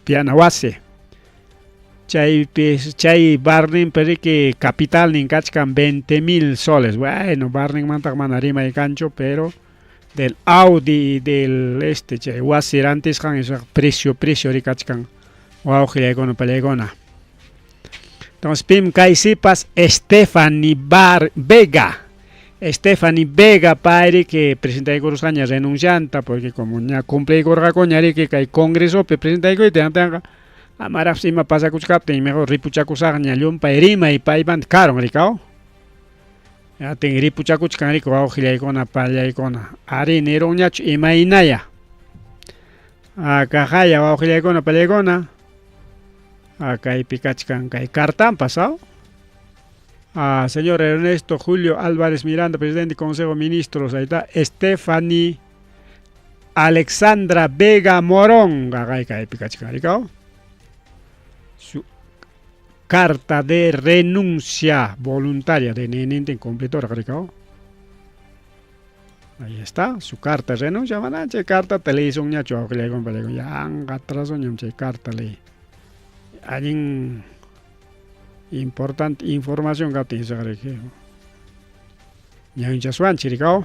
Pianawase. Chay bar nin perique capital nin cachcan 20,000 soles. Bueno, bar nin mantak manarima y cancho, pero del Audi del chay wase antes kan es precio ricachcan. Wow, gilegono pelegona. Entonces, Pim Kaisipas Stephanie Vega. Stephanie Vega, padre que presenta con los años renuncianta, porque como ya cumple con la coñari que hay congreso, presenta con y te han amaraf si me pasa cuchcapte y mejor ripuchacusaña, león pairima y paiban caro, ricao. Ya tengo ripuchacuchcan rico, ojile icona, palla icona. Ari neroñach y mainaya. Acajaya, ojile icona, palla icona. Acá hay picachcan, acá hay cartán pasado. Señor Ernesto Julio Álvarez Miranda, presidente y Consejo de Ministros. Ahí está Stephanie Alexandra Vega Morón. Acá hay picachcan, su carta de renuncia voluntaria de nenente completora, ahí está, su carta de renuncia. Manache carta te le hizo un ñacho, que le digo, ya atrás un carta le. Hay importante información que tienes que ya un chasuan chiricao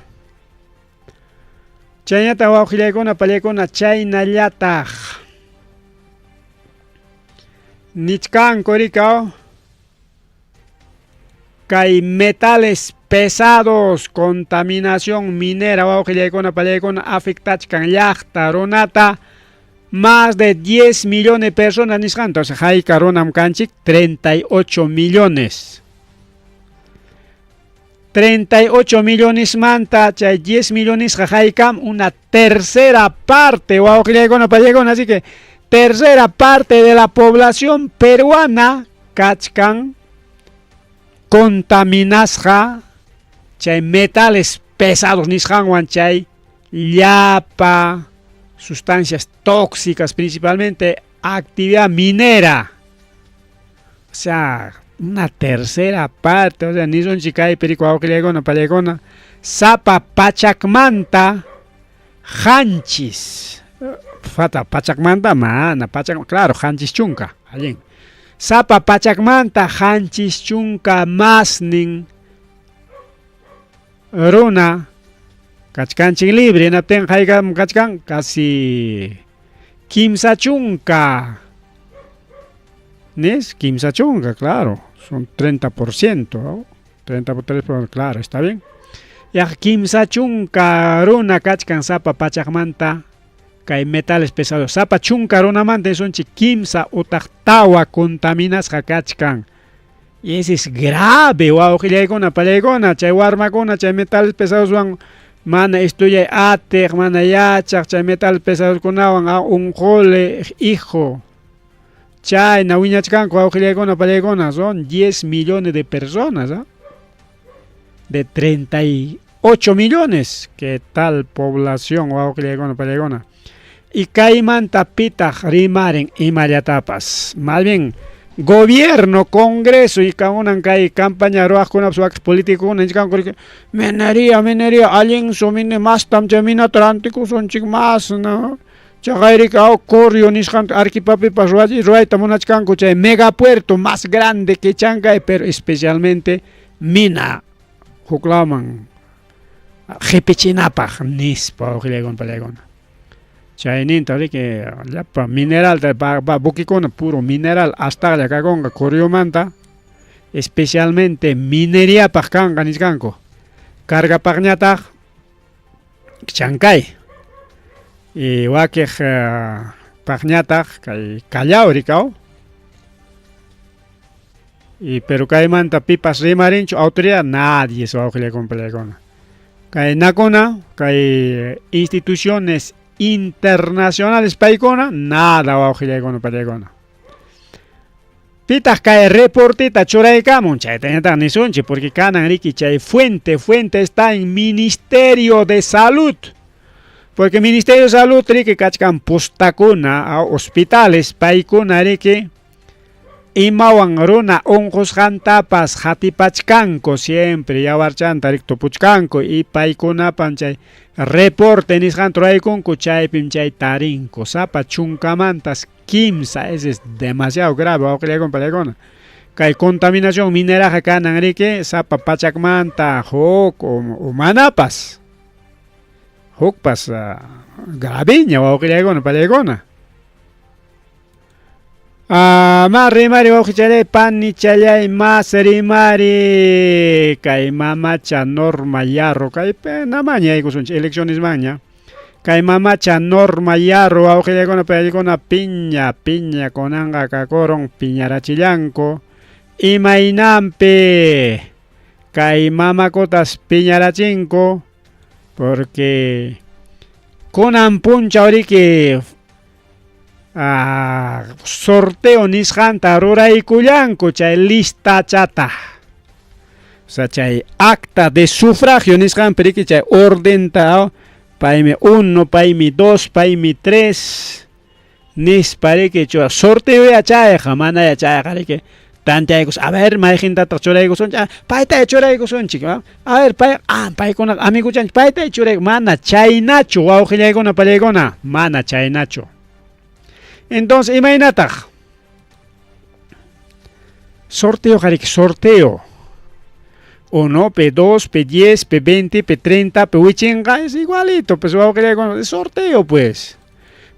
chaynata wawqillaykuna pallaykuna chaynallataq nichkanku rikao hay metales pesados, contaminación minera, afectachkan llaqta runata, más de 10 millones de personas nisqan, entonces hay ronam kanchik 38 millones. 38 millones manta, 10 millones haikam, una tercera parte, así que tercera parte de la población peruana kachkan contaminasja chay metales pesados nisqanwan chay llapa sustancias tóxicas, principalmente actividad minera, o sea, una tercera parte, o sea, ni son chicay perico palegona, sapa pachacmanta hanchis, fata pachacmanta mana, claro, hanchis chunka, allí. Sapa pachacmanta hanchis chunka masnin runa kachkanchik libre napten haykam kachkan casi kimsa chunka, ¿nes? Kimsa chunka, claro, son 30%, ¿no? 30%, claro, está bien. Ya kimsa chunka runa kachkan sapa pachacmanta kay metales pesados, sapa chunka runa manta son kimsa utaktawa contaminas kachkan. Y eso es grave, wow, chay warmakuna, chay metales pesados van mana estudia ater, mana yachak, chay metales pesados kunawan un jole hijo. Chay nawiñachkan, son 10 millones de personas, ¿eh? De 38 millones, que tal población, wow, y caimanta pitach rimaren imayatapas. Más bien, gobierno, congreso y kaunan kai campaña roja con absuax político con minería, alguien somine más tamchamina atlántico son chik más, ¿no? Chagairika corrio nishan arquipapi pasruaji ruaita monachkanko chay megapuerto más grande que Chancay, pero especialmente mina huklaman jepechinapaj nispa ojilegon palegon. Chayninta que mineral bukikona puro mineral hasta la cagonga corriomanta, especialmente minería pajkanga niskanko carga pagñata Chancay y wakej pagñata Callao ricao y pero caimanta pipas rimarincho autoridad nadie se va a con pelegona kay nakona kay instituciones internacionales paikona nada va a con pelegona pitas cae reportita choraykamun chay teneta nisunchi porque kanan riki chay fuente está en Ministerio de Salud, porque Ministerio de Salud riki kachkan postakuna a hospitales paikuna riki imawan runa onjos jantapas hatipachkanko siempre yawarchanta rikto puchkanko y paikuna panchay reporte nishan traikunku chaypim chay tarinko sapa chunkamantas kimsa, ese es demasiado grave, kay contaminación minera kanan riki sapa pachacmanta hok o manapas hokpas graviña palegona. Más rimari ojichale pan ni chalay más rimari kay mamacha norma yarro kay namaña ikusunch elecciones maña kay mamacha norma yarro ojilegona peligona piña konanga kakoron piñarachillanko imainampe kay mamakotas piñarachinko porque konan puncha oriki sorteo nishanta ruraykullanku chay lista chata, o sea chay acta de sufragio nishan periki chay ordenta paimi 1, paimi 2, paimi 3 nis pariki chua sorteo ya chay jamana ya chay jariki tantiaykos a ver majinta choraykus son paita choraykus son chica a ver paikuna amigo chan paita choray mana chaynachu wawqillaykuna pallaykuna mana chaynachu. Entonces, imagínate, sorteo, sorteo, o no, P2, P10, P20, P30, P80, es igualito, pues vamos a querer con sorteo, pues.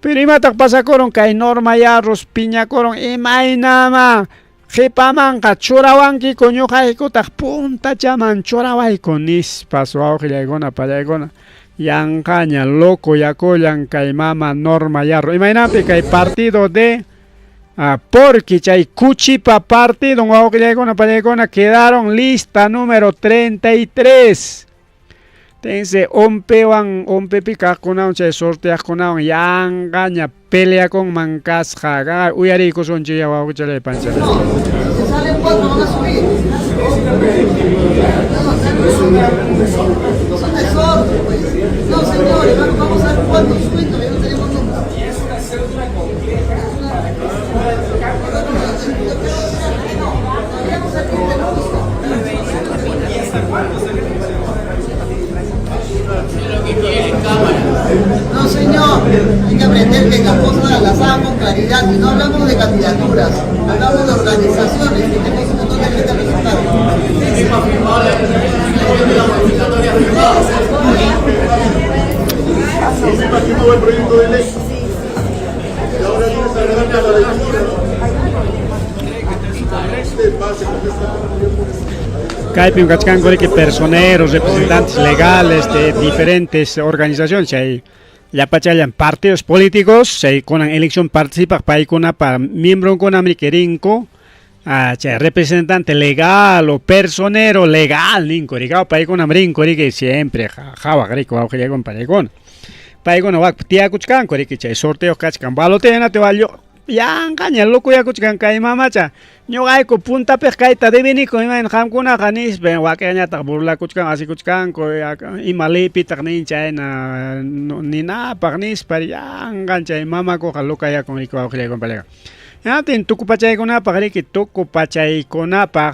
Pero imagínate, pasa con que hay norma ya, piña con, imagínate, Jipamanqa churawanki ñuqaykutaq punta chaman churawayku nispas wawqillaykuna pallaykuna yanqaña loco yakullan kay mama Norma Yarro imaginapi kay partido de porque chay Cuchipa partido wawqillaykuna pallaykuna quedaron lista número 33 tense ompepi kaqkunawan chay sorteaqkunawan yanqaña pelea con mankasqa uyariykusunchik ya wawqichalay pancha Salen cuatro, van a subir. Son desorden, pues. No, señores, vamos a ver cuándo suben, todavía no tenemos número. No, señor, hay que aprender que las cosas las hagamos con claridad y no hablamos de candidaturas, hablamos de organizaciones que tenemos un montón de gente representada. Caipim Cachcanco que personeros, representantes legales de diferentes organizaciones, hay ya pachayan partidos políticos, hay con elección participa para miembro con americarinco, representante legal o personero legal, ninco, rigao para con amrinco, que siempre java grico, auge llega con paicon. Paicon va tia Cuchcanco, que sorteo cachcan, balotena te valio. Yang kanya loco ya kuchkan kay mamacha nyo ay ko punta pescaita de bini ko iman ham kuna kanis ben wakanya tak burla kuchkan asi kuchkan ko imalipi tak nin chay na nina pagnis par yang kan chay mama ko kaloka ya con iko akhle kon palega yatin tuku pachay ko na pagri ki tuku pachay ko na pag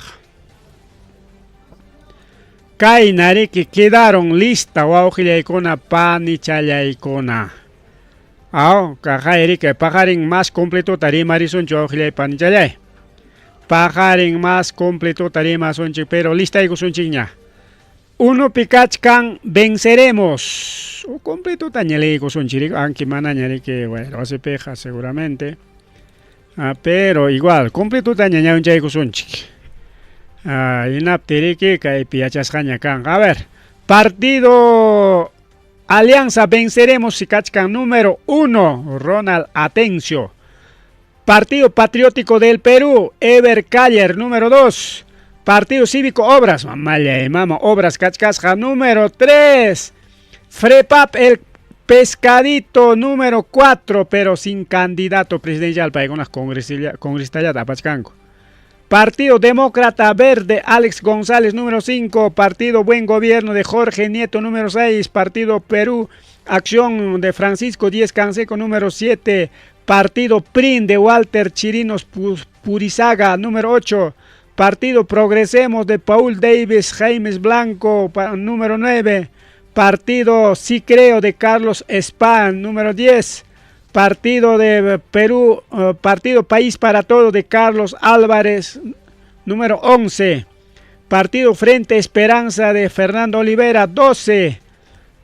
kay nari que quedaron lista wa akhle ko na pani chalay ko na Kajairi que pajarin más completo tarima rison chojile panichalay. Pajarin más completo tarima sonchi pero lista y sonchiña. Uno picachcan venceremos. O completo tañale y sonchiri aunque manañari que bueno hace peja seguramente. Pero igual completo tañaña un chay sonchi. Inapteri que cae piachas cañacan. A ver, partido Alianza Venceremos Sicachcan número 1, Ronald Atencio. Partido Patriótico del Perú, Ever Caller, número 2. Partido Cívico Obras, Obras Cachcasja, número 3. Frepap El Pescadito, número 4, pero sin candidato presidencial para unas congresista Tapachcanco. Partido Demócrata Verde, Alex González, número 5. Partido Buen Gobierno de Jorge Nieto, número 6. Partido Perú, Acción de Francisco Díez Canseco, número 7. Partido PRIN de Walter Chirinos Purizaga, número 8. Partido Progresemos de Paul Davis Jaimes Blanco, número 9. Partido Sí Creo de Carlos Espan, número 10. Partido de Perú, Partido País para Todo de Carlos Álvarez, número 11. Partido Frente Esperanza de Fernando Olivera, 12.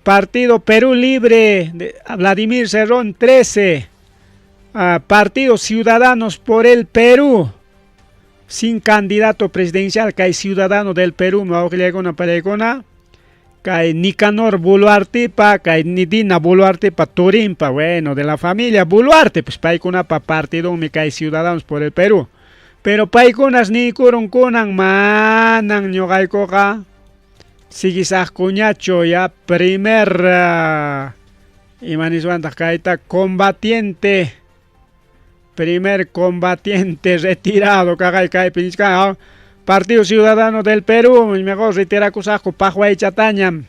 Partido Perú Libre de Vladimir Cerrón, 13. Partido Ciudadanos por el Perú, sin candidato presidencial, que hay ciudadano del Perú, Kay Nicanor Boluartepa, Kay Nidina Boluartepa Turimpa, bueno, de la familia Boluarte, pues paikuna pa partido me cae Ciudadanos por el Perú. Pero paikunas ni kurun kunan manan ñoqaykuqa sigisaq cuñacho ya primer imaniswantaq kayta combatiente, primer combatiente retirado kaqay kaypi nisqa. Partido Ciudadano del Perú, mejor retirakusaqku paqway chatañam.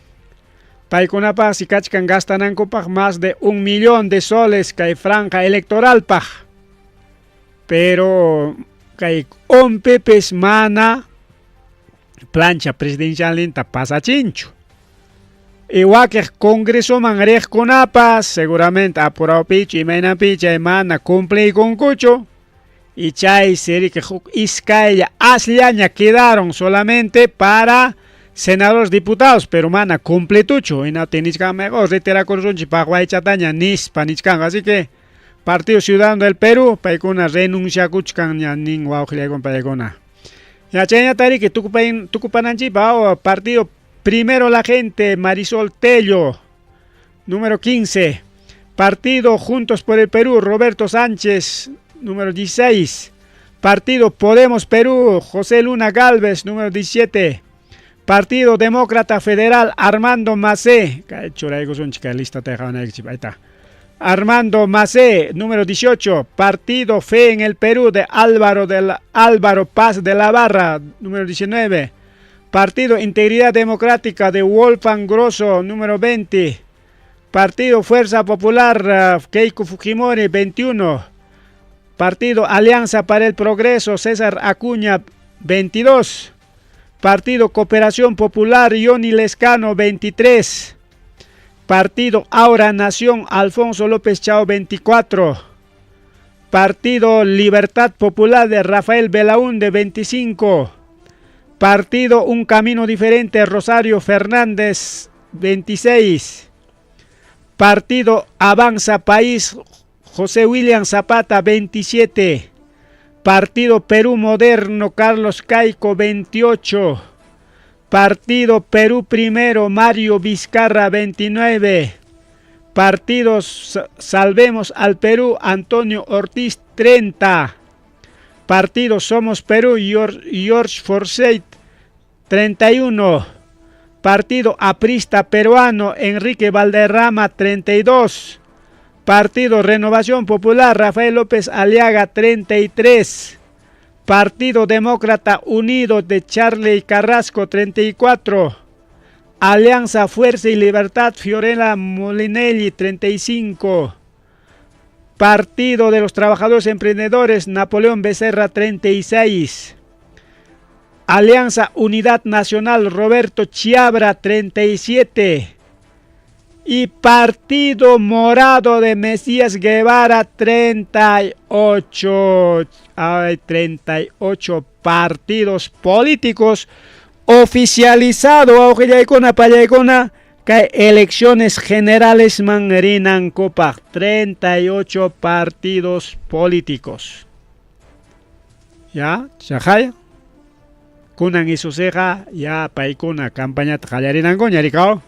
Paykunapaq sikachkan gastanankupaq más de 1 millón de soles kay franja electoral paq. Pero kay ompepes mana plancha presidencial linta pasachinchu. Igual que Congreso mangrech kunapas seguramente apurado picho y mena picha y mana cumple con cucho. Y chay seri que Izcaya Asliaña quedaron solamente para senadores diputados, pero mana completucho y no tenis mejor retira con chipagua y chataña nispa nichkan, así que Partido Ciudadano del Perú, paikuna renuncia kuchkan ya ning wauqllayakun paykuna. Ya chaynatari que tukupananchipa partido Primero la Gente, Marisol Tello. Número 15. Partido Juntos por el Perú, Roberto Sánchez, número 16. Partido Podemos Perú, José Luna Galvez, número 17. Partido Demócrata Federal, Armando Macé. Armando Macé, número 18. Partido Fe en el Perú de Álvaro Paz de la Barra, número 19. Partido Integridad Democrática de Wolfgang Grosso, número 20. Partido Fuerza Popular, Keiko Fujimori, 21. Partido Alianza para el Progreso, César Acuña, 22. Partido Cooperación Popular, Johnny Lescano, 23. Partido Ahora Nación, Alfonso López Chao, 24. Partido Libertad Popular de Rafael Belaúnde, 25. Partido Un Camino Diferente, Rosario Fernández, 26. Partido Avanza País, José William Zapata, 27. Partido Perú Moderno, Carlos Caico, 28. Partido Perú Primero, Mario Vizcarra, 29. Partido Salvemos al Perú, Antonio Ortiz, 30. Partido Somos Perú, George Forsyth, 31. Partido Aprista Peruano, Enrique Valderrama, 32. Partido Renovación Popular, Rafael López Aliaga, 33. Partido Demócrata Unido de Charlie Carrasco, 34. Alianza Fuerza y Libertad, Fiorella Molinelli, 35. Partido de los Trabajadores Emprendedores, Napoleón Becerra, 36. Alianza Unidad Nacional, Roberto Chiabra, 37. Y Partido Morado de Mesías Guevara, 38. Hay 38 partidos políticos oficializados. Aujillaicona, payaicona, que elecciones generales mangrinan copa. 38 partidos políticos. ¿Ya? ¿Shajaya? Kunan y su ceja, ya paikuna campaña tjallarinan ñaricao.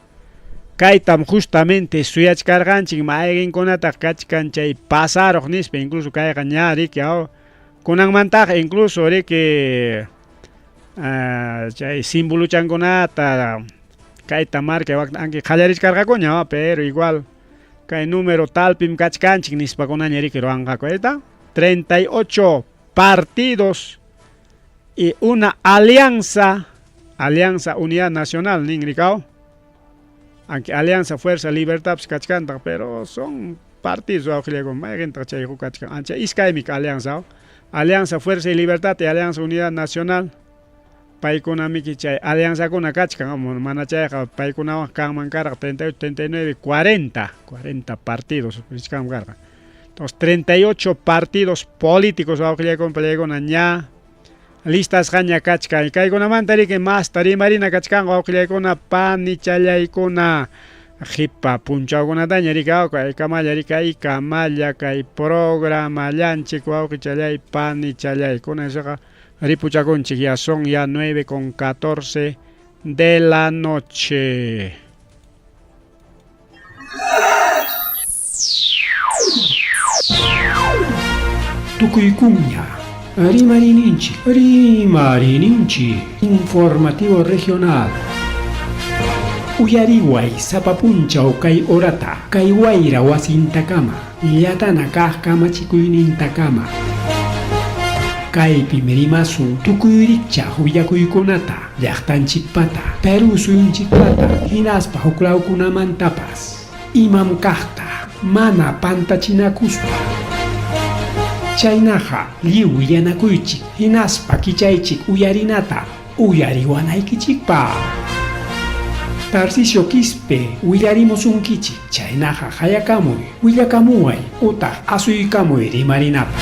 Kaitam justamente suyach carganchik maegin konata kachkanchay pasaroq nispa incluso kayqa ñari kiao kunan mantaqa incluso que chay simboluchankunata kayta marca anki qallarichkarqakuña pero igual kay número talpim kachkanchik nispa kuna ñariki ruanqaku eta 38 partidos y una alianza Unidad Nacional ningricao. Aunque Alianza Fuerza Libertad kachkanta, pero son partidos Alianza Fuerza y Libertad y Alianza Unidad Nacional. Paikuna miki chay Alianza kuna kachkan mana chayqa paikuna kanman karqa 38, 39, 40 partidos. Entonces 38 partidos políticos ña listas gaña kachkan kaykuna mantari que más tarimarina kachkan wawqillaykuna pani challaykuna hipa punchawkunata ñarikaw kay kamallarikay kamalla kay programa llanchik wawqi challay pani challaykuna isaqa ripuchakunchik ya son ya 9:14 de la noche. Tucuycuña Rimarinchi, informativo regional. Uyariway, Sapapuncha o Kai Orata, Kai Guaira Wasintakama, Yatana Kama Chikuinintakama. Kai Pimerimasu, Tukuyricha, Huyakuykunata, Yachtanchipata, Peru Suyunchipata, Hinaspa Huklaukunamantapas, Imam Kahta, Mana Pantachinakuspa. Chaynaja, liu yanakuychik, hinaspa kichaychik uyarinata, uyariwanaykichikpa. Tarcisio Quispe, uyarimosunkichik, chaynaja hayakamuy, uyakamuay, utaq asuykamuy rimarinapa.